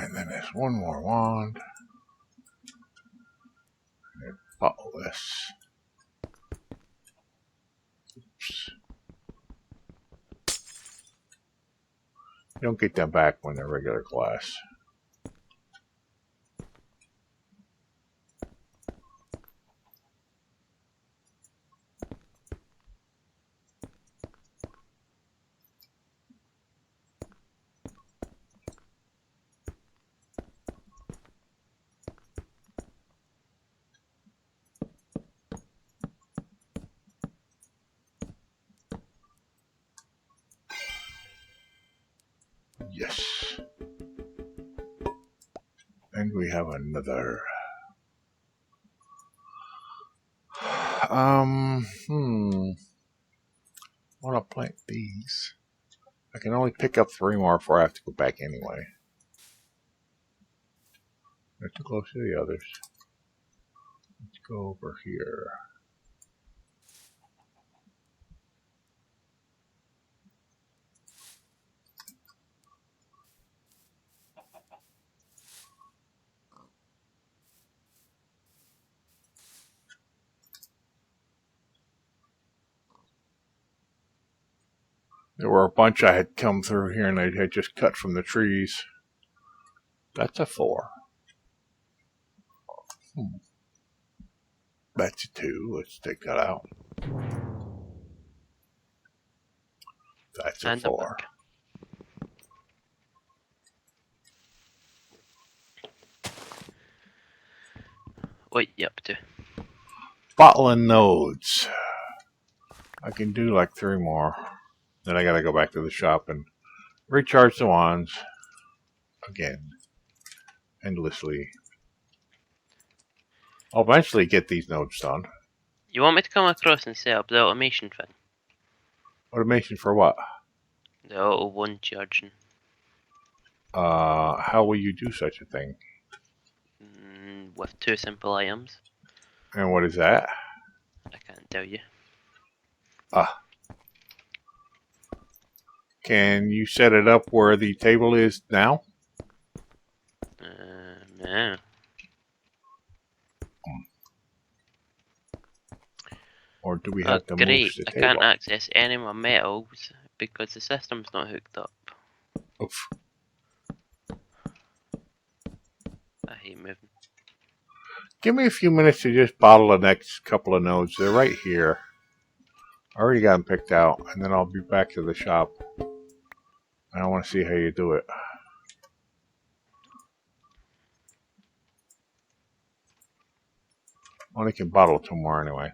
And then there's one more wand. And bottle this. Oops. You don't get them back when they're regular glass. Yes. And we have another. Want to plant these. I can only pick up 3 more before I have to go back anyway. They're too close to the others. Let's go over here. There were a bunch I had come through here and I had just cut from the trees. That's a 4. That's a 2. Let's take that out. That's a And 4. What you up to? Bottling nodes. I can do like 3 more. Then I gotta go back to the shop and recharge the wands again. Endlessly. I'll eventually get these nodes done. You want me to come across and set up the automation thing? Automation for what? The auto one charging. How will you do such a thing? With 2 simple items. And what is that? I can't tell you. Can you set it up where the table is now? No. Or do we have to move Great, the I table? can't access any more metals because the system's not hooked up. Oof. I hate moving. Give me a few minutes to just bottle the next couple of nodes. They're right here. I already got them picked out, and then I'll be back to the shop. And I want to see how you do it. Only can bottle 2 more anyway.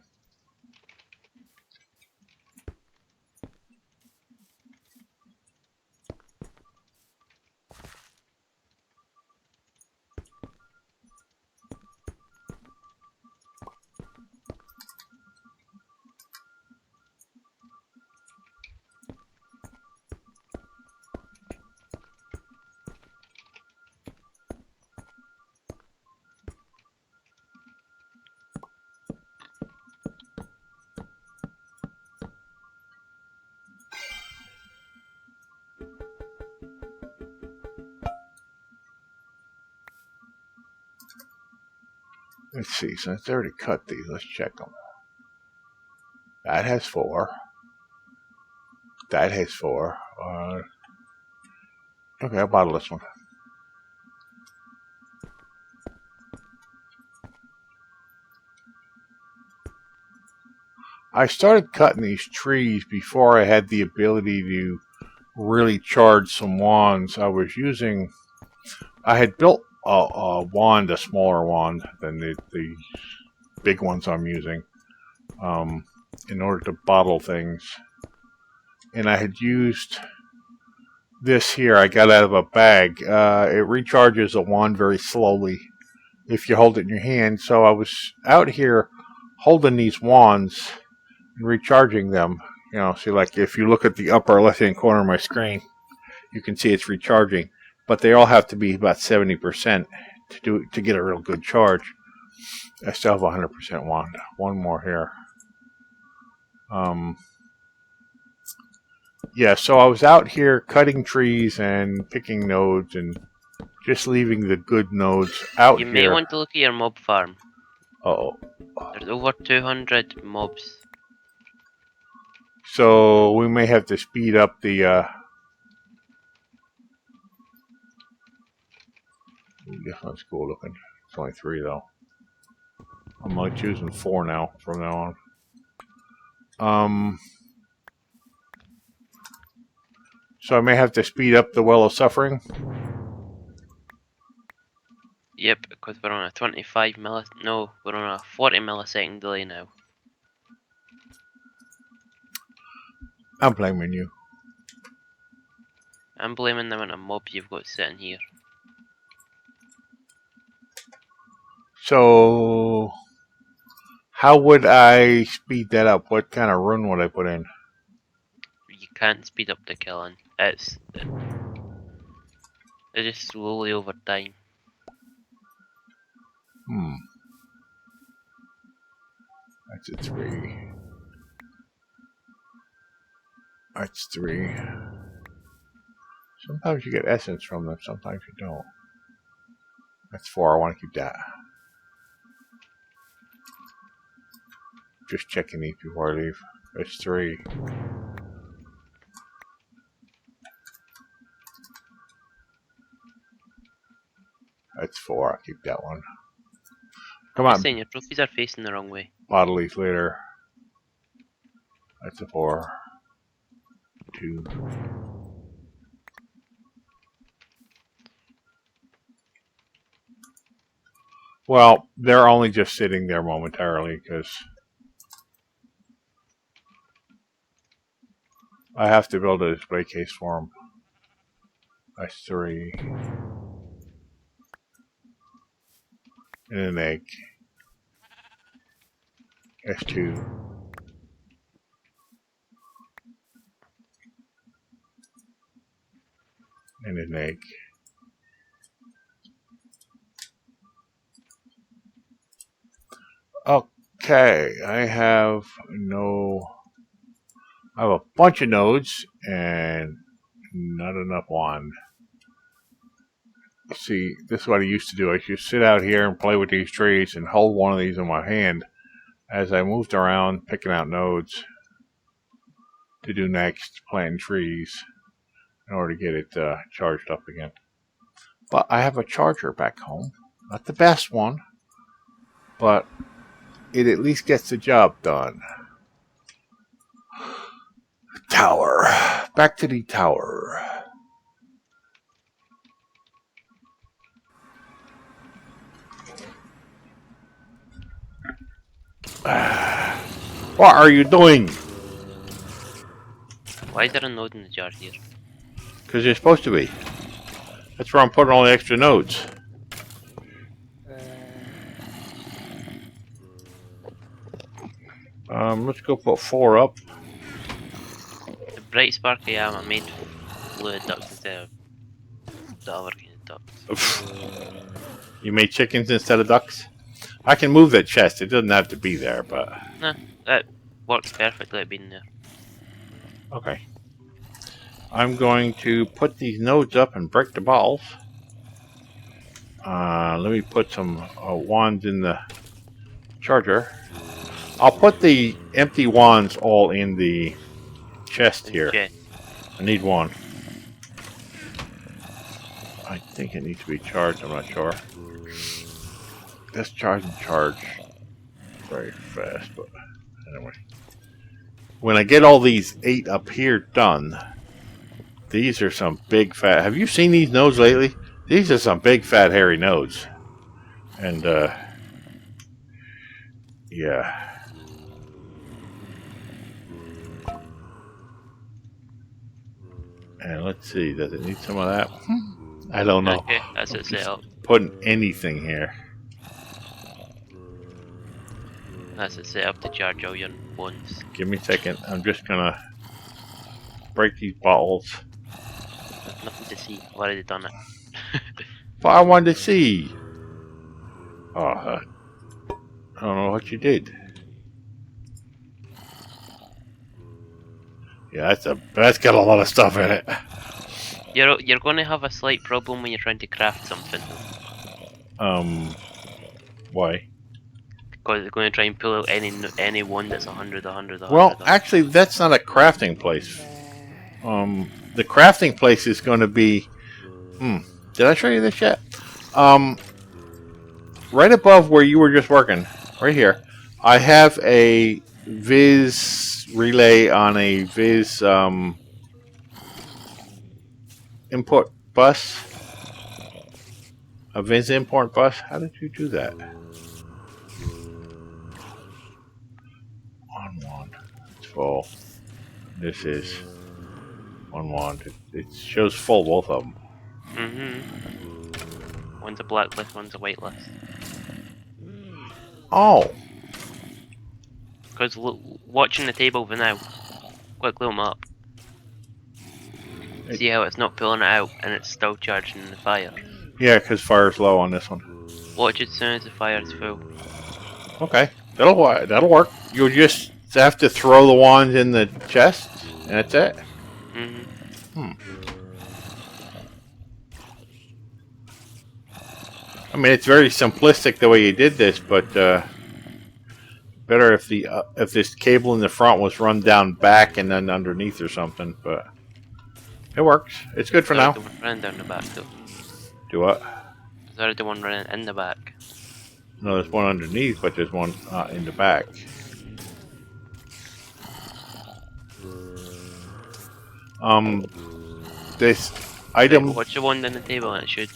Let's see, since I already cut these, let's check them. That has 4. That has 4. Okay, I'll bottle this one. I started cutting these trees before I had the ability to really charge some wands. I had built a wand, a smaller wand than the big ones I'm using, in order to bottle things. And I had used this here, I got out of a bag. It recharges a wand very slowly if you hold it in your hand. So I was out here holding these wands and recharging them. You know, see, like if you look at the upper left-hand corner of my screen, you can see it's recharging. But they all have to be about 70% to get a real good charge. I still have a 100% wand. One more here. Yeah, so I was out here cutting trees and picking nodes and Just leaving the good nodes out You here. may want to look at your mob farm. Uh-oh. There's over 200 mobs. So we may have to speed up the this one's cool looking. It's only 3 though. I'm only choosing 4 now from now on. So I may have to speed up the Well of Suffering. Yep, because we're on a 25 no, we're on a 40 millisecond delay now. I'm blaming you. I'm blaming the amount of mobs you've got sitting here. So how would I speed that up? What kind of run would I put in? You can't speed up the killing. It's just slowly over time. That's a 3. That's 3. Sometimes you get essence from them, sometimes you don't. That's 4. I want to keep that. Just checking these before I leave. That's 3. That's 4. I'll keep that one. Come I'm on. saying your trophies are facing the wrong way. Bottle leaf later. That's a 4. 2. Well, they're only just sitting there momentarily because I have to build a display case for them. That's 3. And an egg. That's 2. And an egg. Okay, I have a bunch of nodes and not enough wand. See, this is what I used to do. I used to sit out here and play with these trees and hold one of these in my hand as I moved around picking out nodes to do next, planting trees in order to get it charged up again. But I have a charger back home. Not the best one, but it at least gets the job done. Tower. Back to the tower. What are you doing? Why is there a node in the jar here? Because you're supposed to be. That's where I'm putting all the extra nodes. Let's go put 4 up. The bright sparkly armor made fluid ducks instead of the other kind of ducks. You made chickens instead of ducks? I can move that chest. It doesn't have to be there, but... Nah, that works perfectly at being there. Okay. I'm going to put these nodes up and break the balls. Let me put some wands in the charger. I'll put the empty wands all in the chest here. I need one. I think it needs to be charged. I'm not sure. Let's charge and charge very fast, but anyway. When I get all these 8 up here done, these are some big fat... Have you seen these nodes lately? These are some big fat hairy nodes. And, yeah. And let's see, does it need some of that? I don't know. Okay, that's it set up. Putting anything here. That's it set up to charge all your ones. Give me a second. I'm just gonna break these bottles. There's nothing to see. I've already done it. But I wanted to see. Oh, I don't know what you did. Yeah, that's got a lot of stuff in it. You're going to have a slight problem when you're trying to craft something though. Why? Because it's going to try and pull out any one that's 100, 100, 100, Well, 100. actually, that's not a crafting place. The crafting place is going to be. Did I show you this yet? Right above where you were just working, right here, I have a Viz relay on a Viz import bus. A Viz import bus. How did you do that? On wand. It's full. This is on wand. It shows full, both of them. One's a black list, one's a white list. Oh. Because watching the table for now, quickly them up. See how it's not pulling it out and it's still charging the fire. Yeah, because fire's low on this one. Watch it as soon as the fire's full. Okay, that'll work. You'll just have to throw the wands in the chest, and that's it. I mean, it's very simplistic the way you did this, but better if this cable in the front was run down back and then underneath or something. But it works. It's good for now. The one running down the back though. Do what? There's the one running in the back. No, there's one underneath, but there's one in the back. This item. Watch the one on the table and it should.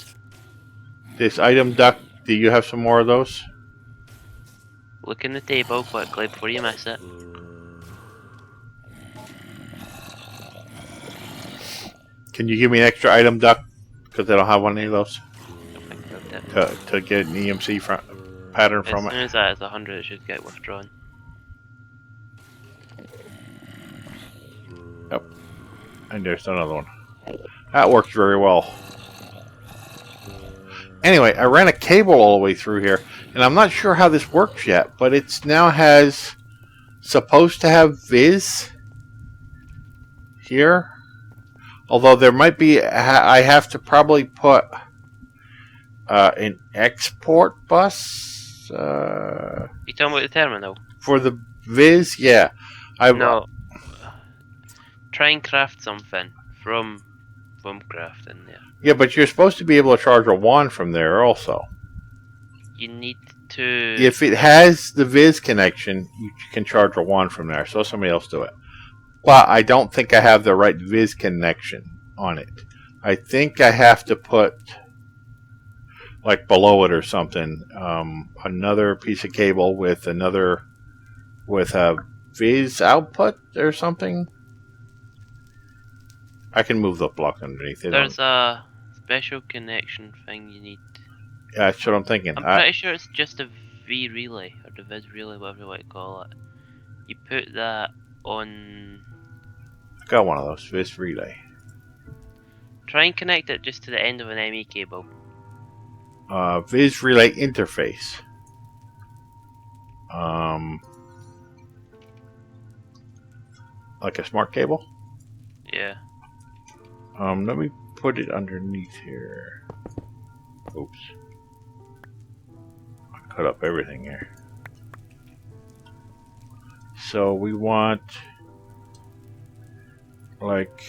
This item duck. Do you have some more of those? Look in the table quickly before you miss it. Can you give me an extra item duck? Because I don't have one of those. I don't think about it. To get an EMC pattern from As soon it. as that is 100, it should get withdrawn. Yep. And there's another one. That works very well. Anyway, I ran a cable all the way through here, and I'm not sure how this works yet, but it's now supposed to have Viz here. Although there might be, I have to probably put an export bus. You talking about the terminal? For the Viz? Yeah. No. Try and craft something from crafting there. Yeah, but you're supposed to be able to charge a wand from there also. You need to... If it has the Viz connection, you can charge a wand from there. So somebody else do it. But I don't think I have the right Viz connection on it. I think I have to put, like below it or something, another piece of cable with a Viz output or something. I can move the block underneath it. There's a special connection thing you need. Yeah, that's what I'm thinking. I'm pretty sure it's just a V relay, or the Viz relay, whatever you want to call it. You put that on... I got one of those, Viz relay. Try and connect it just to the end of an ME cable. Viz relay interface. Like a smart cable? Yeah. Let me put it underneath here. Oops. I cut up everything here. So we want like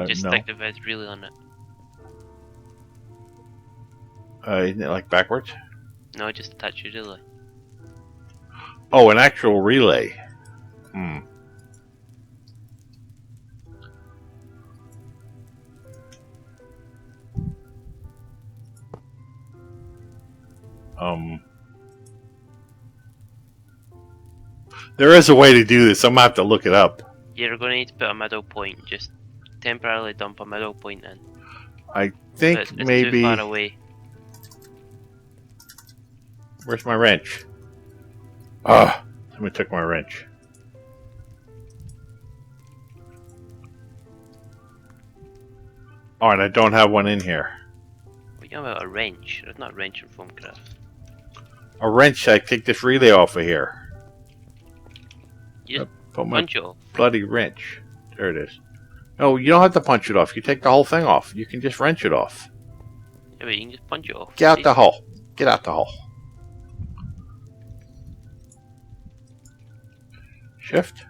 Just no. stick the Viz relay on it. Isn't it like backwards? No, just attach your relay. Oh, an actual relay. There is a way to do this. I'm gonna have to look it up. You're going to need to put a middle point. Just temporarily dump a middle point in. I think It's maybe. too far away. Where's my wrench? Somebody took my wrench. Oh, and I don't have one in here. What are you talking about? A wrench? There's not a wrench in Foamcraft. A wrench, I take this relay off of here. You just Put my punch it off. bloody wrench. There it is. No, you don't have to punch it off. You take the whole thing off. You can just wrench it off. Yeah, but you can just punch it off. Get out the hole. Get out the hole. Shift.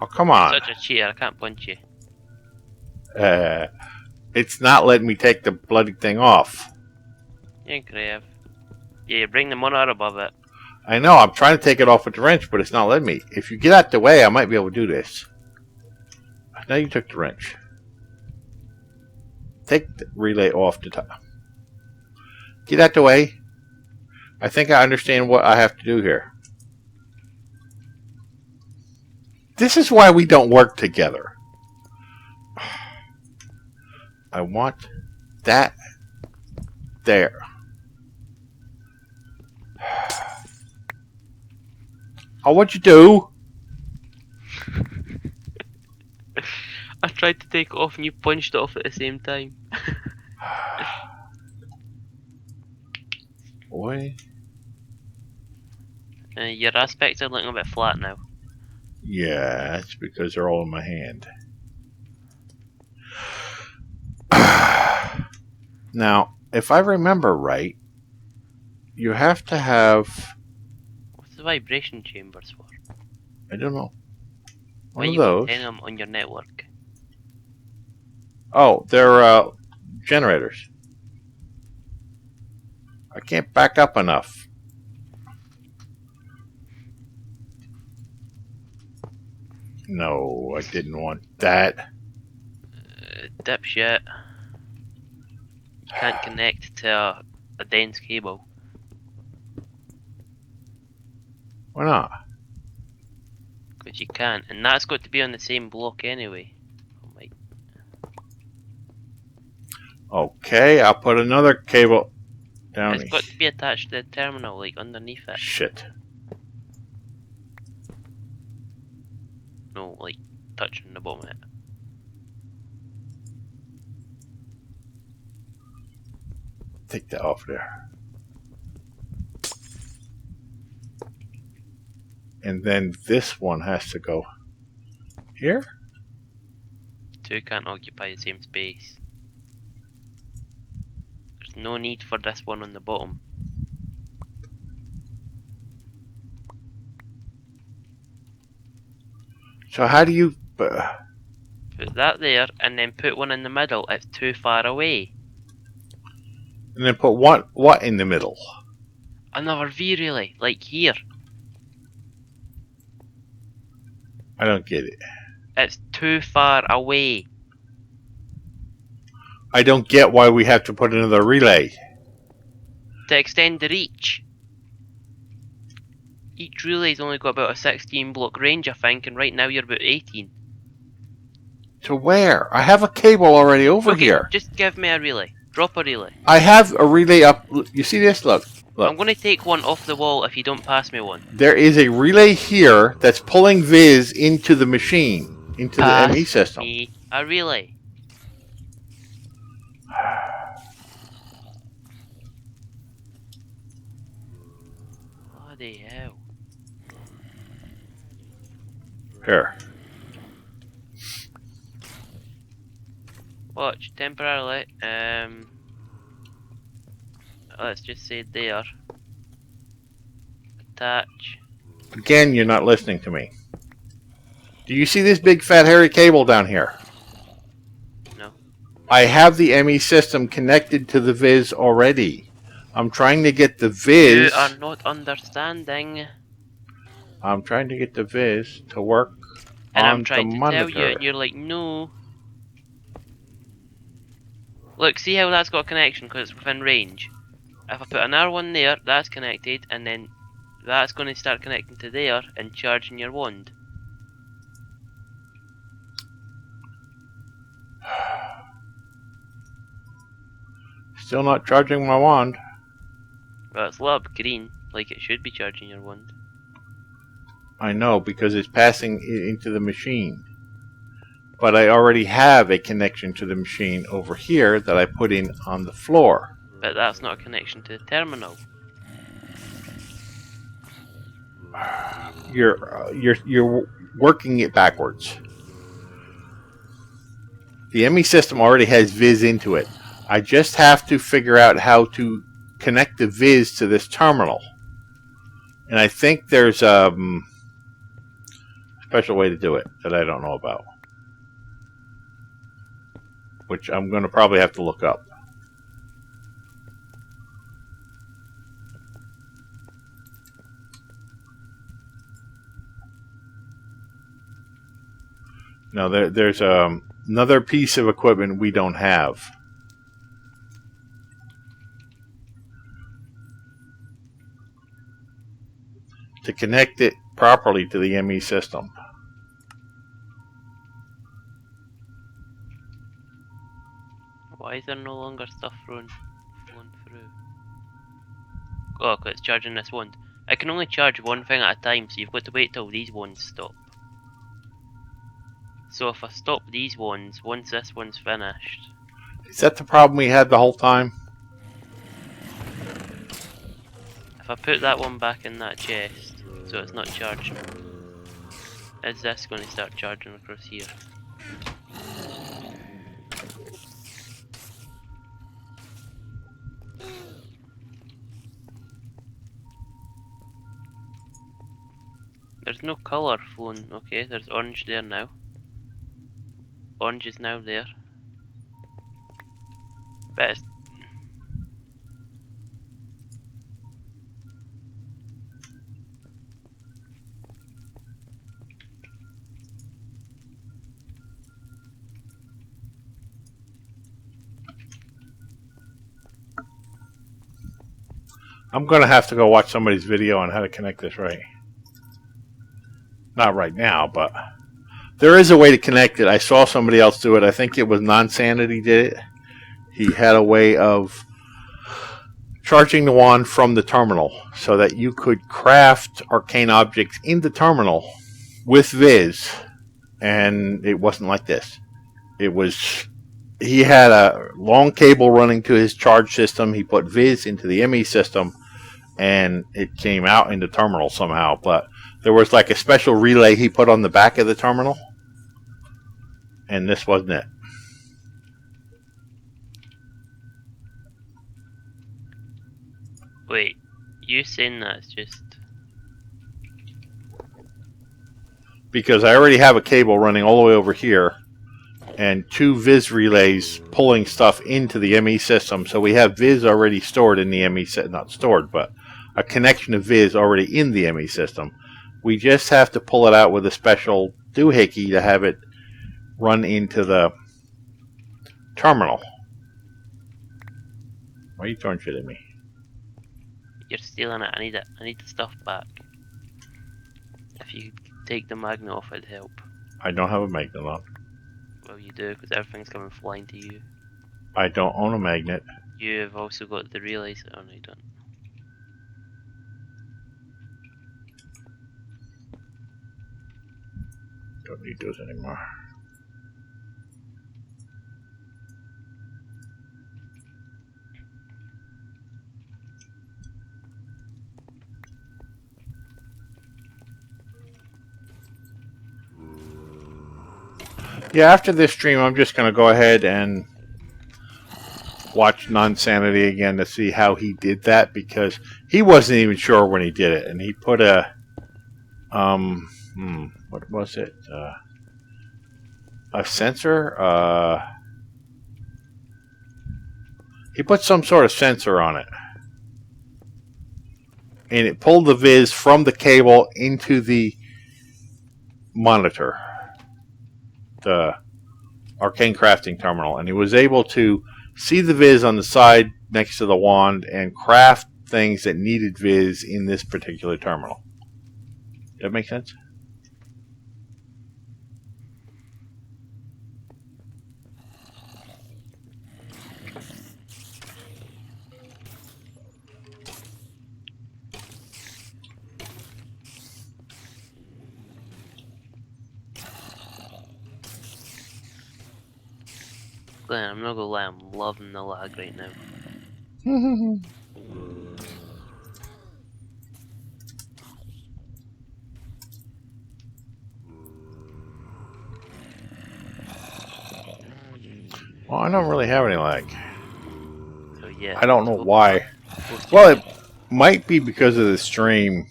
Oh, come on. Such a cheater, I can't punch you. It's not letting me take the bloody thing off. You can have. Yeah, you bring the monitor above it. I know, I'm trying to take it off with the wrench, but it's not letting me. If you get out the way, I might be able to do this. Now you took the wrench. Take the relay off the top. Get out the way. I think I understand what I have to do here. This is why we don't work together. I want that there. Oh, what'd you do? I tried to take it off and you punched it off at the same time. Boy. Your aspects are looking a bit flat now. Yeah, it's because they're all in my hand. Now, if I remember right, you have to have... What's the vibration chambers for? I don't know. One When of you those. contain them on your network. Oh, they're generators. I can't back up enough. No, I didn't want that. Dipshit. You can't connect to a dense cable. Why not? Because you can't. And that's got to be on the same block anyway. Oh my. Okay, I'll put another cable down It's got to be attached to the terminal, like underneath it. Shit. No, like touching the bottom of it. Take that off there. And then this one has to go here? Two can't occupy the same space. There's no need for this one on the bottom. So how do you... Put that there and then put one in the middle. It's too far away. and then put what in the middle? Another V relay, like here. I don't get it. It's too far away. I don't get why we have to put another relay. To extend the reach. Each relay's only got about a 16 block range, I think, and right now you're about 18. To where? I have a cable already over Okay, here. just give me a relay. Drop a relay. I have a relay up. You see this? Look. Look. I'm going to take one off the wall if you don't pass me one. There is a relay here that's pulling Viz into the machine, into the ME system. Me a relay. Bloody hell. Here. Watch, temporarily, let's just say there. Attach. Again, you're not listening to me. Do you see this big fat hairy cable down here? No. I have the ME system connected to the Viz already. I'm trying to get the Viz. You are not understanding. I'm trying to get the Viz to work And on I'm trying the to monitor. tell you, and you're like, no. Look, see how that's got a connection because it's within range. If I put another one there, that's connected, and then that's going to start connecting to there and charging your wand. Still not charging my wand. Well, it's lit up green, like it should be charging your wand. I know, because it's passing into the machine. But I already have a connection to the machine over here that I put in on the floor. But that's not a connection to the terminal. you're working it backwards. The ME system already has Viz into it. I just have to figure out how to connect the Viz to this terminal. And I think there's a special way to do it that I don't know about, which I'm going to probably have to look up. Now there's another piece of equipment we don't have. To connect it properly to the ME system. Why is there no longer stuff flowing through? Oh, 'cause it's charging this wand. I can only charge one thing at a time, so you've got to wait till these ones stop. So if I stop these ones, once this one's finished... Is that the problem we had the whole time? If I put that one back in that chest, so it's not charging, is this going to start charging across here? There's no colour flowing. Okay, there's orange there now. Orange is now there. But it's... I'm going to have to go watch somebody's video on how to connect this right. Not right now, but there is a way to connect it. I saw somebody else do it. I think it was Non-Sanity did it. He had a way of charging the wand from the terminal so that you could craft arcane objects in the terminal with Viz. And it wasn't like this. It was... He had a long cable running to his charge system. He put Viz into the ME system, and it came out in the terminal somehow. But there was like a special relay he put on the back of the terminal, and this wasn't it. Wait, you saying that's just... Because I already have a cable running all the way over here, and 2 Viz relays pulling stuff into the ME system. So we have Viz already stored in the ME system. Not stored, but a connection of Viz already in the ME system. We just have to pull it out with a special doohickey to have it run into the terminal. Why are you throwing shit at me? You're stealing it. I need it. I need the stuff back. If you could take the magnet off, it'd help. I don't have a magnet on. Well, you do, because everything's coming flying to you. I don't own a magnet. You've also got the relays. Oh, no, you don't. Don't need those anymore. Yeah, after this stream, I'm just going to go ahead and watch Non-Sanity again to see how he did that, because he wasn't even sure when he did it, and he put a what was it? A sensor? He put some sort of sensor on it, and it pulled the Viz from the cable into the monitor, the arcane crafting terminal, and he was able to see the Viz on the side next to the wand and craft things that needed Viz in this particular terminal. Does that make sense? Glenn, I'm not gonna lie, I'm loving the lag right now. Well, I don't really have any lag. So yeah. I don't know so why. post Well, your it might be because of the stream.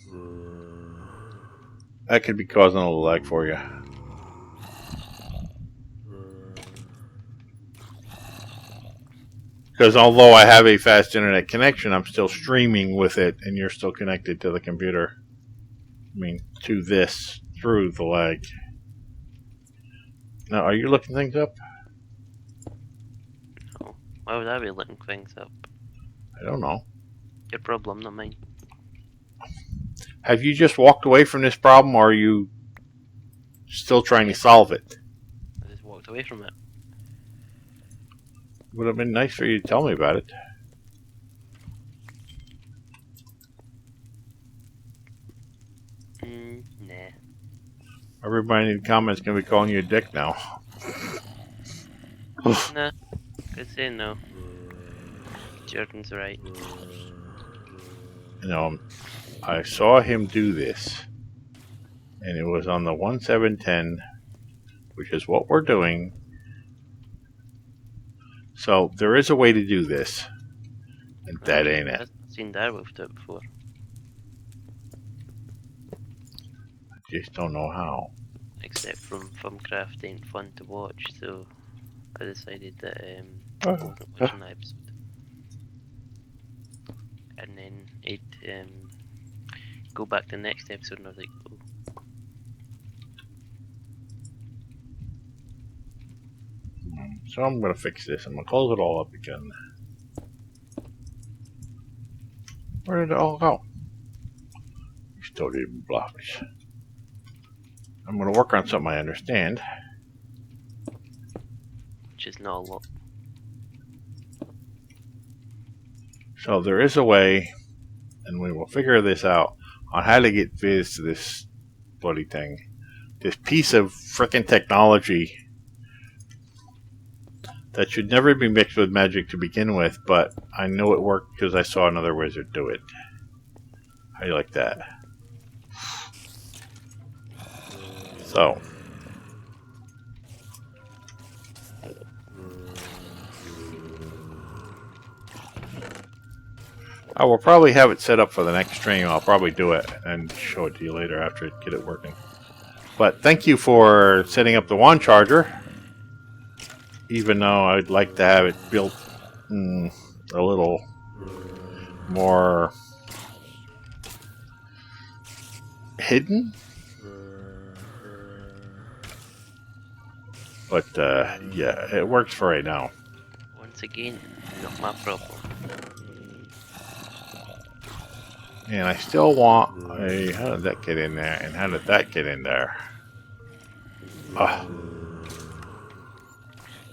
That could be causing a little lag for you. Because although I have a fast internet connection, I'm still streaming with it, and you're still connected to the computer. I mean, to this, through the lag. Now, are you looking things up? no. Why would I be looking things up? I don't know. Your problem, not mine. Have you just walked away from this problem, or are you still trying to solve it? I just walked away from it. Would have been nice for you to tell me about it. Nah. Everybody in the comments going to be calling you a dick now. Nah. Could say no. Jordan's right. You know, I saw him do this, and it was on the 1710, which is what we're doing. So there is a way to do this, and that ain't it. I've seen that we've done before. Just don't know how. Except from Craft ain't fun to watch, so I decided that I wasn't watching that episode. And then it go back to the next episode and I was like, oh. So I'm going to fix this. I'm going to close it all up again. Where did it all go? Custodian blocks. I'm going to work on something I understand. Which is not a lot. So there is a way, and we will figure this out, on how to get Viz to this bloody thing. This piece of frickin' technology that should never be mixed with magic to begin with, but I know it worked because I saw another wizard do it. How do you like that? So. I will probably have it set up for the next stream. I'll probably do it and show it to you later after I get it working. But thank you for setting up the wand charger. Even though I'd like to have it built a little more hidden. But yeah, it works for right now. Once again, not my problem. And I still want a... How did that get in there? And how did that get in there?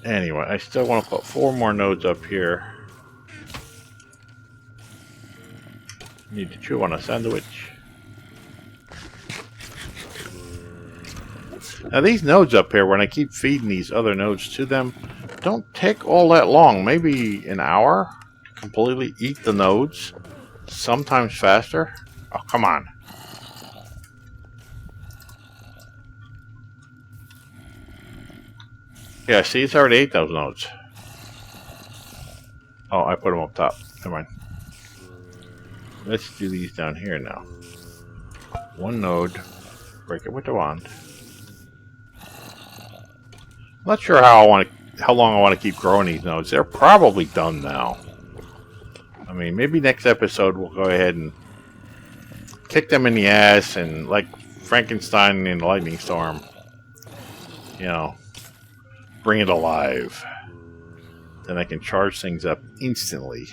Anyway, I still want to put 4 more nodes up here. Need to chew on a sandwich. Now these nodes up here, when I keep feeding these other nodes to them, don't take all that long. Maybe an hour to completely eat the nodes. Sometimes faster. Oh, come on. Yeah, see, it's already ate those nodes. Oh, I put them up top. Never mind. Let's do these down here now. 1 node. Break it with the wand. I'm not sure how long I want to keep growing these nodes. They're probably done now. I mean, maybe next episode we'll go ahead and kick them in the ass and, like Frankenstein in the Lightning Storm, you know, bring it alive. Then I can charge things up instantly.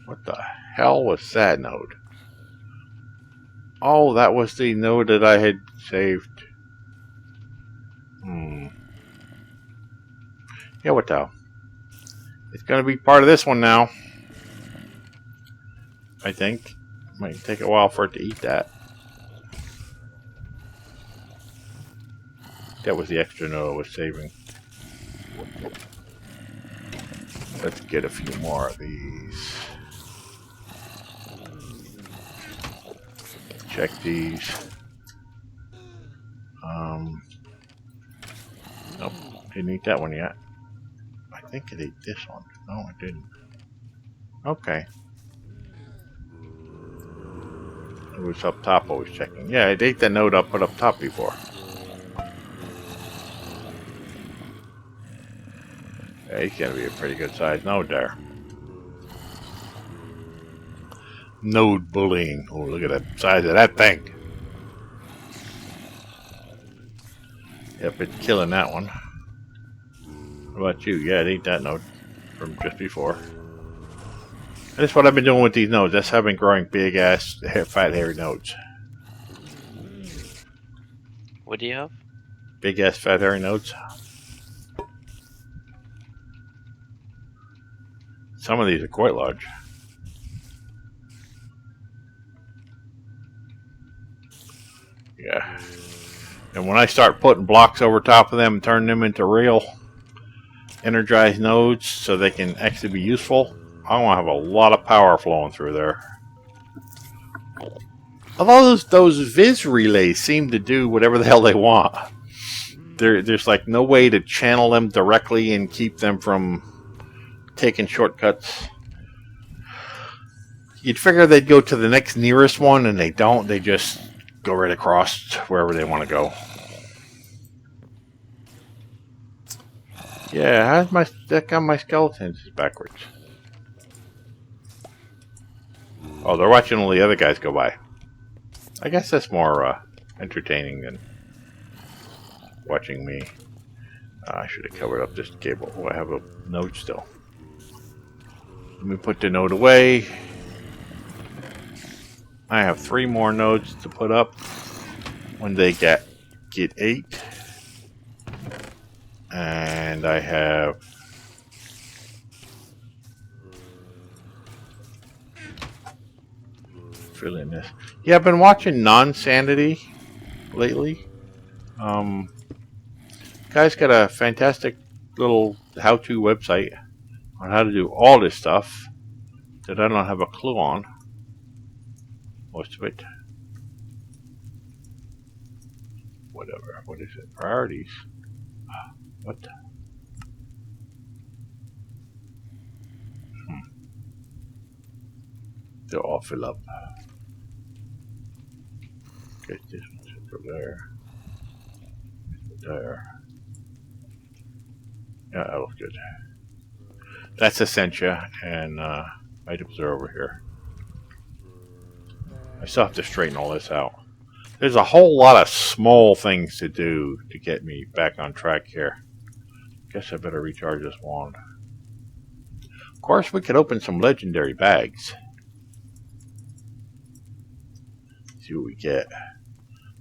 What the hell was that node? Oh, that was the node that I had saved. Yeah, what the hell? It's going to be part of this one now. I think. Might take a while for it to eat that. That was the extra node I was saving. Let's get a few more of these. Check these. Nope. Didn't eat that one yet. I think it ate this one. No, it didn't. Okay. It was up top I was checking. Yeah, it ate that node I put up top before. Yeah, he's gonna be a pretty good sized node there. Node bullying. Oh, look at the size of that thing. Yep, it's killing that one. What about you? Yeah, it ate that node from just before. That's what I've been doing with these nodes. That's how I've been growing big ass, fat, hairy nodes. What do you have? Big ass, fat, hairy nodes. Some of these are quite large. Yeah. And when I start putting blocks over top of them and turning them into real energized nodes so they can actually be useful, I want to have a lot of power flowing through there. Although those Viz relays seem to do whatever the hell they want. There's like no way to channel them directly and keep them from taking shortcuts. You'd figure they'd go to the next nearest one, and they don't. They just go right across wherever they want to go. Yeah, how's my deck on my skeletons is backwards? Oh, they're watching all the other guys go by. I guess that's more entertaining than watching me. I should have covered up this cable. Oh, I have a node still. Let me put the node away. I have 3 more nodes to put up when they get 8. And I have fill in this. Yeah, I've been watching Non-Sanity lately. Guy's got a fantastic little how-to website on how to do all this stuff that I don't have a clue on. Most of it. Whatever. What is it? Priorities. What? They'll all fill up. Get this one over there. There. Yeah, that looks good. That's Essentia, and items are over here. I still have to straighten all this out. There's a whole lot of small things to do to get me back on track here. Guess I better recharge this wand. Of course, we could open some legendary bags. See what we get.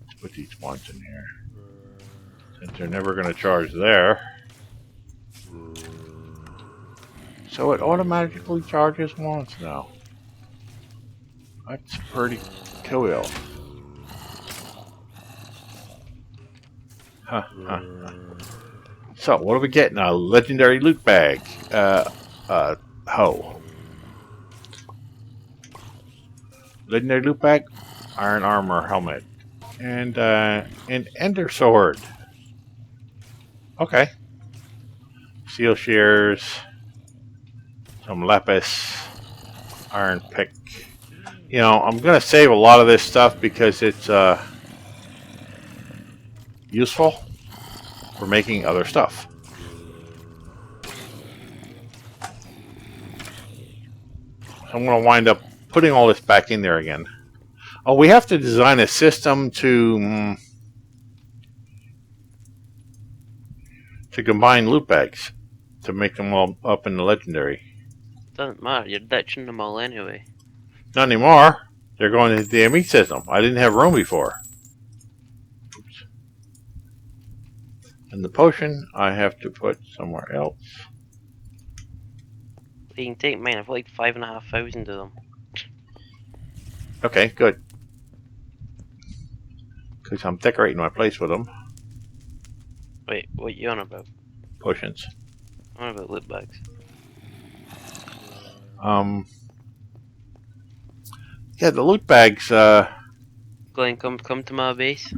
Let's put these wands in here. Since they're never going to charge there. So it automatically charges wands now. That's pretty cool. Huh. So, what are we getting? A legendary loot bag. Hoe. Legendary loot bag. Iron armor helmet. And an ender sword. Okay. Steel shears. Some lapis. Iron pick. You know, I'm going to save a lot of this stuff because it's useful for making other stuff. I'm going to wind up putting all this back in there again. Oh, we have to design a system to combine loot bags to make them all up in the legendary. Doesn't matter, you're ditching them all anyway. Not anymore. They're going to the ME system. I didn't have room before. Oops. And the potion I have to put somewhere else. You can take mine, I've like 5,500 of them. Okay, good. Because I'm decorating my place with them. Wait, what you on about? Potions. I'm on about loot bags. Yeah, the loot bags, Glenn, come to my base.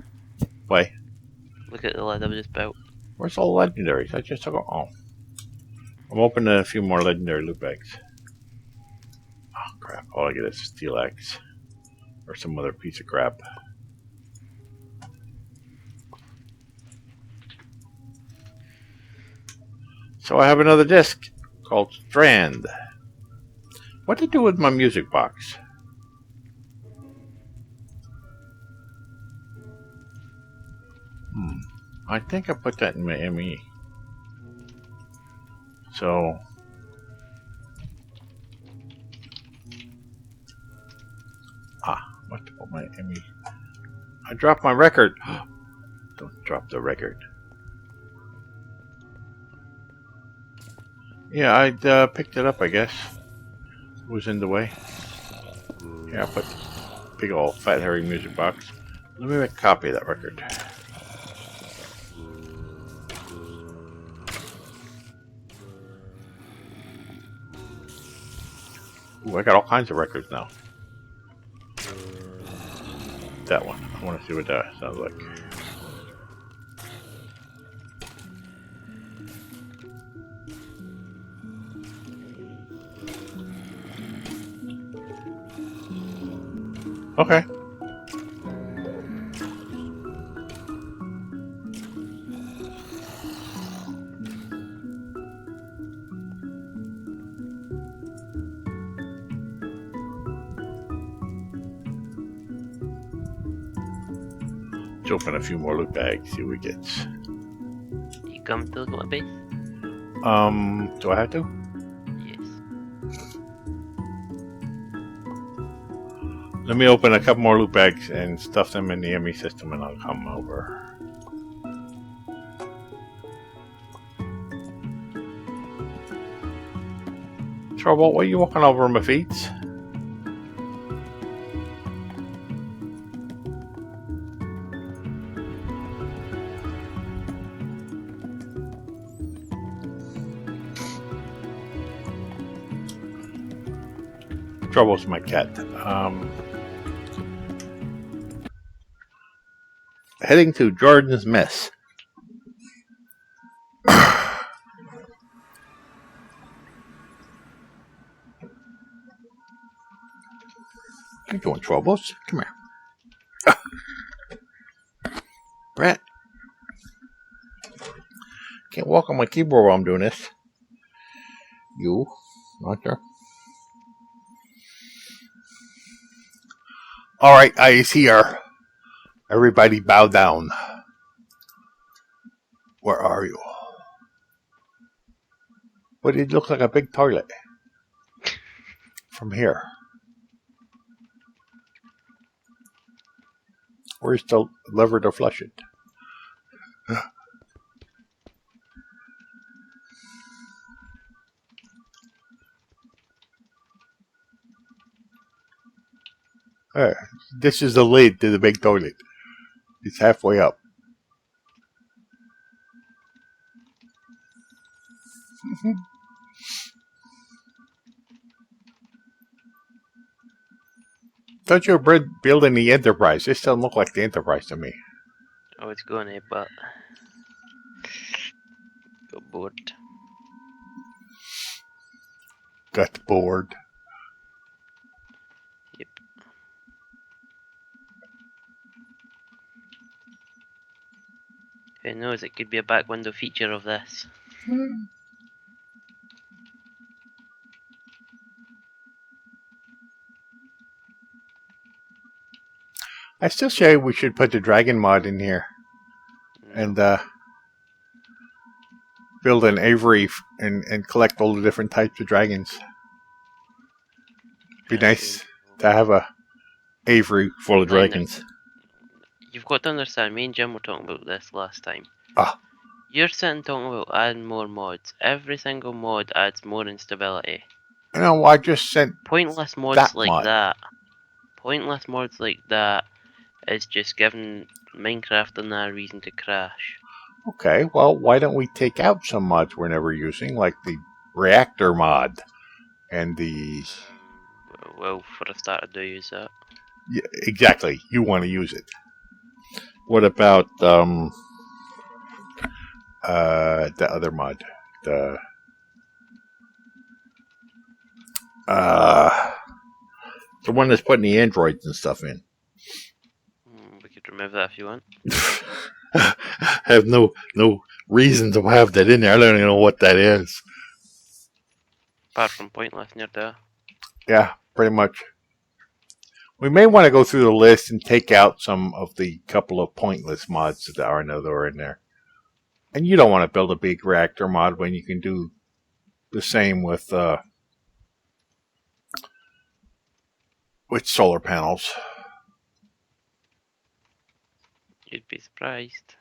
why? Look at the lid I've just built. Where's all the legendaries? I just took them. Oh. I'm opening a few more legendary loot bags. Oh, crap. All I get is a steel axe. Or some other piece of crap. So I have another disc called Strand. What to do with my music box? I think I put that in my ME. So... what to put my ME? I dropped my record. Don't drop the record. Yeah, I picked it up, I guess. It was in the way. Yeah, I put the big old fat hairy music box. Let me make a copy of that record. Ooh, I got all kinds of records now. That one. I want to see what that sounds like. Okay. Let's open a few more loot bags, see what we get. You come to look at my base? Do I have to? Yes. Let me open a couple more loot bags and stuff them in the ME system and I'll come over. Trouble, what are you walking over my feet? Trouble's my cat. Heading to Jordan's mess. How you doing, Troubles? Come here. Brett. Can't walk on my keyboard while I'm doing this. You, not there. Alright, eyes here. Everybody bow down. Where are you? But it looks like a big toilet. From here. Where's the lever to flush it? This is the lid to the big toilet. It's halfway up. Thought you were building the Enterprise. This doesn't look like the Enterprise to me. Oh, it's going to, but got bored. Got bored. Yep. Who knows? It could be a back window feature of this. I still say we should put the dragon mod in here. And build an aviary and collect all the different types of dragons. Be nice to have a aviary full of dragons. You've got to understand, me and Jim were talking about this last time. Ah. You're sitting talking about adding more mods. Every single mod adds more instability. You know, I just sent Pointless mods that like mod. that. Pointless mods like that is just giving Minecraft a reason to crash. Okay, well, why don't we take out some mods we're never using, like the reactor mod and the... Well, for a start, I do use that. Yeah, exactly, you want to use it. What about The other mod. Uh, the one that's putting the androids and stuff in. We could remove that if you want. I have no reason to have that in there. I don't even know what that is. Apart from pointless near there. Yeah, pretty much. We may want to go through the list and take out some of the couple of pointless mods that are in there. And you don't want to build a big reactor mod when you can do the same with solar panels. You'd be surprised.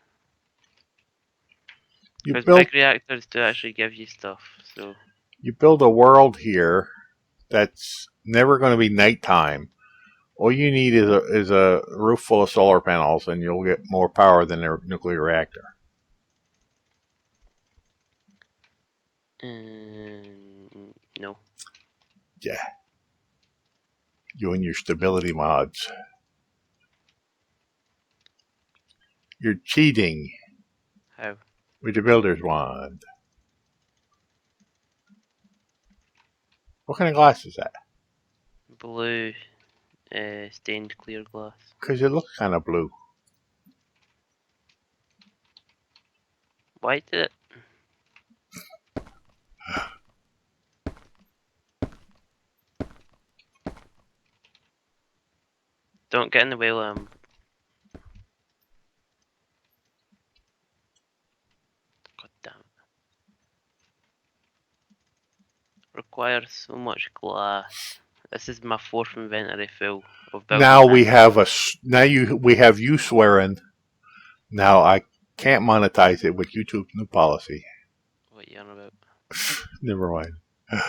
You Because build big reactors do actually give you stuff, so... you build a world here that's never going to be nighttime. All you need is a roof full of solar panels, and you'll get more power than a nuclear reactor. No. Yeah. You and your stability mods. You're cheating How? with your builder's wand. What kind of glass is that? Blue, stained clear glass. Because it looks kind of blue. Why did it? Don't get in the way, God damn it. Requires so much glass. This is my 4th inventory full of building. Now we have we have you swearing. Now I can't monetize it with YouTube's new policy. What are you on about? Never mind. What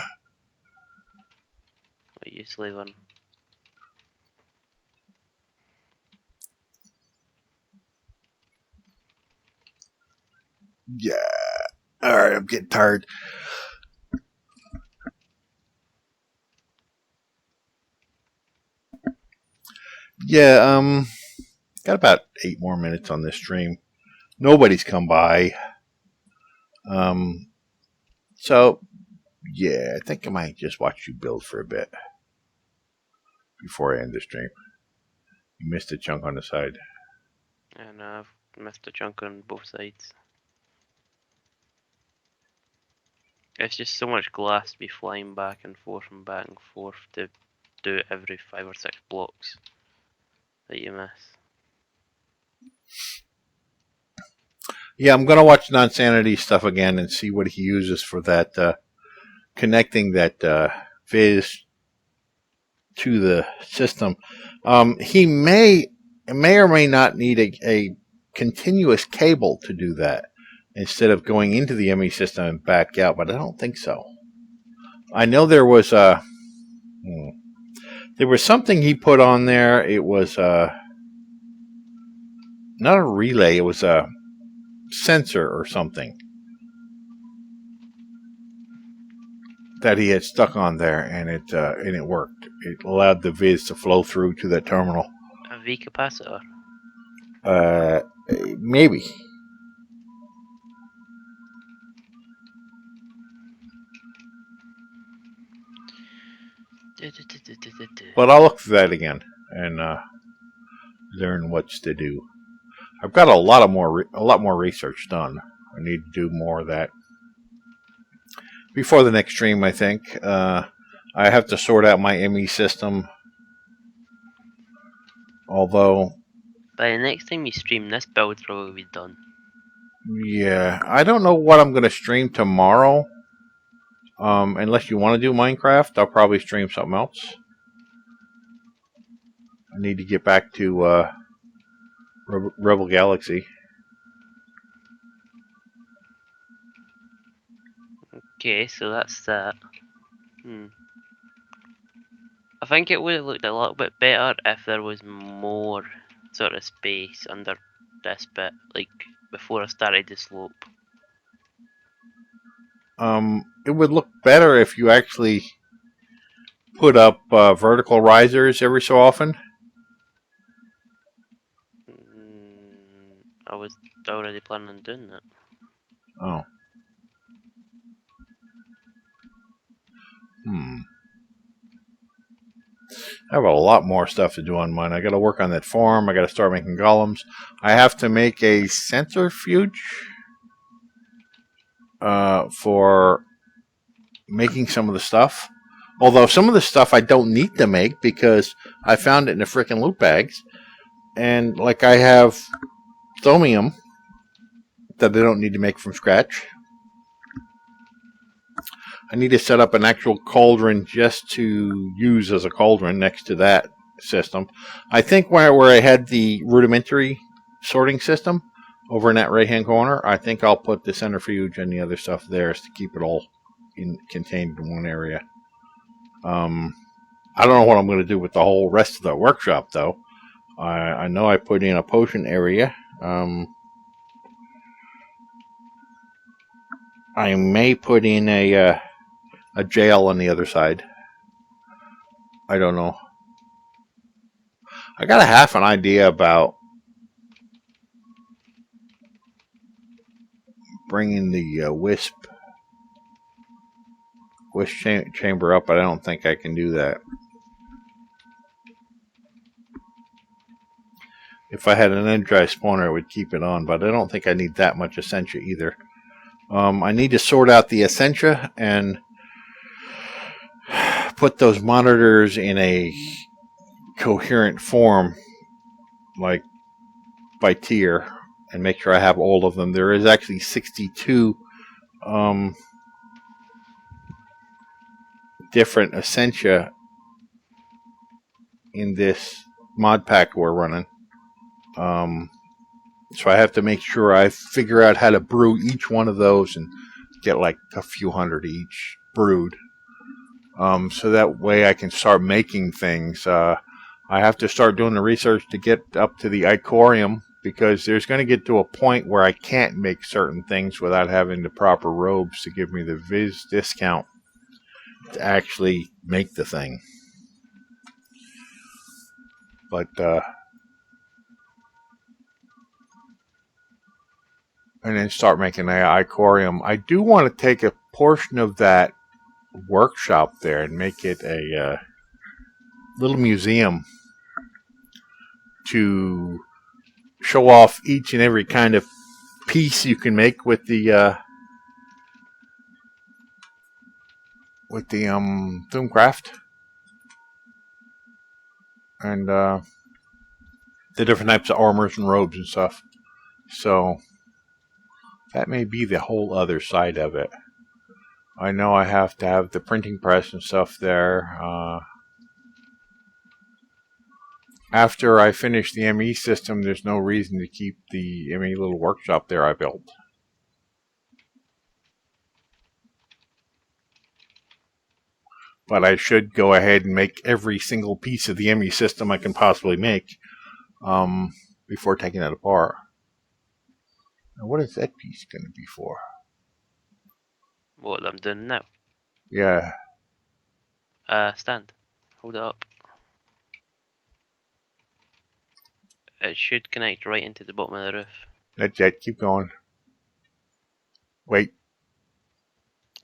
you slave on? Yeah. Alright, I'm getting tired. Yeah, got about 8 more minutes on this stream. Nobody's come by. So, yeah, I think I might just watch you build for a bit before I end the stream. You missed a chunk on the side. And I've missed a chunk on both sides. It's just so much glass to be flying back and forth to do it every 5 or 6 blocks that you miss. Yeah, I'm gonna watch Nonsanity stuff again and see what he uses for that connecting that viz to the system. He may or may not need a continuous cable to do that instead of going into the ME system and back out, but I don't think so. I know there was something he put on there. It was not a relay. It was a sensor or something that he had stuck on there, and it worked. It allowed the viz to flow through to that terminal. A V capacitor? Maybe. But I'll look through that again and learn what's to do. I've got a lot more research done. I need to do more of that before the next stream. I think I have to sort out my ME system. Although, by the next time you stream, this build's probably be done. Yeah, I don't know what I'm going to stream tomorrow. Unless you want to do Minecraft, I'll probably stream something else. I need to get back to Rebel Galaxy. Okay, so that's that. I think it would have looked a little bit better if there was more sort of space under this bit, like before I started the slope. It would look better if you actually put up vertical risers every so often. I was already planning on doing that. Oh. I have a lot more stuff to do on mine. I got to work on that farm. I got to start making golems. I have to make a centrifuge for making some of the stuff. Although some of the stuff I don't need to make because I found it in the freaking loot bags. And like I have thaumium that I don't need to make from scratch. I need to set up an actual cauldron just to use as a cauldron next to that system. I think where I had the rudimentary sorting system over in that right hand corner, I think I'll put the centrifuge and the other stuff there to keep it all contained in one area. I don't know what I'm going to do with the whole rest of the workshop though. I know I put in a potion area. I may put in a jail on the other side. I don't know. I got a half an idea about bringing the wisp chamber up, but I don't think I can do that. If I had an energized spawner, I would keep it on, but I don't think I need that much Essentia either. I need to sort out the Essentia and put those monitors in a coherent form, like by tier, and make sure I have all of them. There is actually 62 different Essentia in this mod pack we're running. So I have to make sure I figure out how to brew each one of those and get like a few hundred each brewed. So that way I can start making things. I have to start doing the research to get up to the Icorium because there's going to get to a point where I can't make certain things without having the proper robes to give me the Viz discount to actually make the thing. But and then start making the Icorium. I do want to take a portion of that workshop there and make it a little museum to show off each and every kind of piece you can make with the Doomcraft and the different types of armors and robes and stuff. So that may be the whole other side of it. I know I have to have the printing press and stuff there. After I finish the ME system, there's no reason to keep the ME little workshop there I built. But I should go ahead and make every single piece of the ME system I can possibly make before taking it apart. Now, what is that piece going to be for? What I'm doing now? Yeah. Stand. Hold it up. It should connect right into the bottom of the roof. Not yet. Keep going. Wait.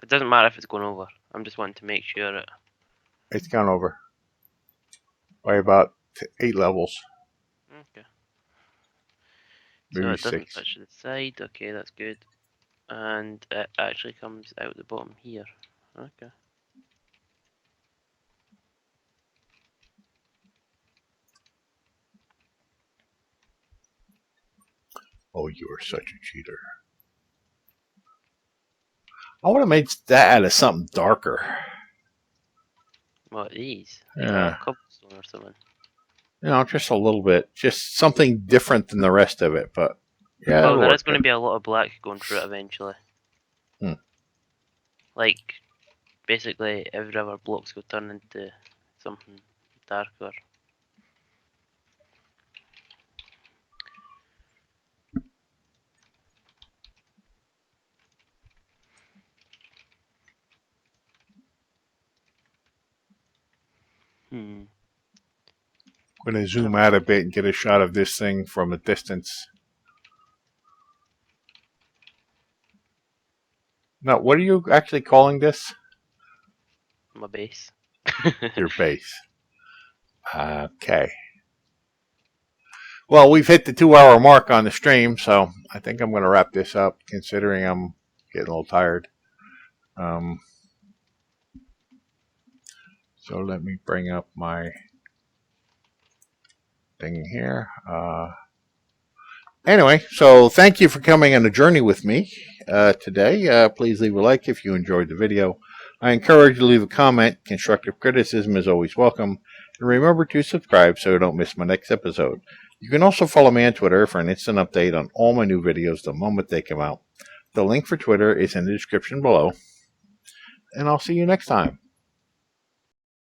It doesn't matter if it's going over. I'm just wanting to make sure it... It's gone over. By about 8 levels. Okay. Maybe So it doesn't 6. touch the side. Okay, that's good. And it actually comes out the bottom here. Okay. Oh, you are such a cheater. I would have made that out of something darker. What, these? Yeah. Cobblestone or something. You know, just a little bit. Just something different than the rest of it, but yeah. Well, there is going to be a lot of black going through it eventually. Like, basically, every other blocks will turn into something darker. I'm going to zoom out a bit and get a shot of this thing from a distance. Now, what are you actually calling this? My base. Your base. Okay. Well, we've hit the 2-hour mark on the stream, so I think I'm going to wrap this up, considering I'm getting a little tired. So let me bring up my thing here. Anyway, so thank you for coming on a journey with me today. Please leave a like if you enjoyed the video. I encourage you to leave a comment. Constructive criticism is always welcome. And remember to subscribe so you don't miss my next episode. You can also follow me on Twitter for an instant update on all my new videos the moment they come out. The link for Twitter is in the description below. And I'll see you next time.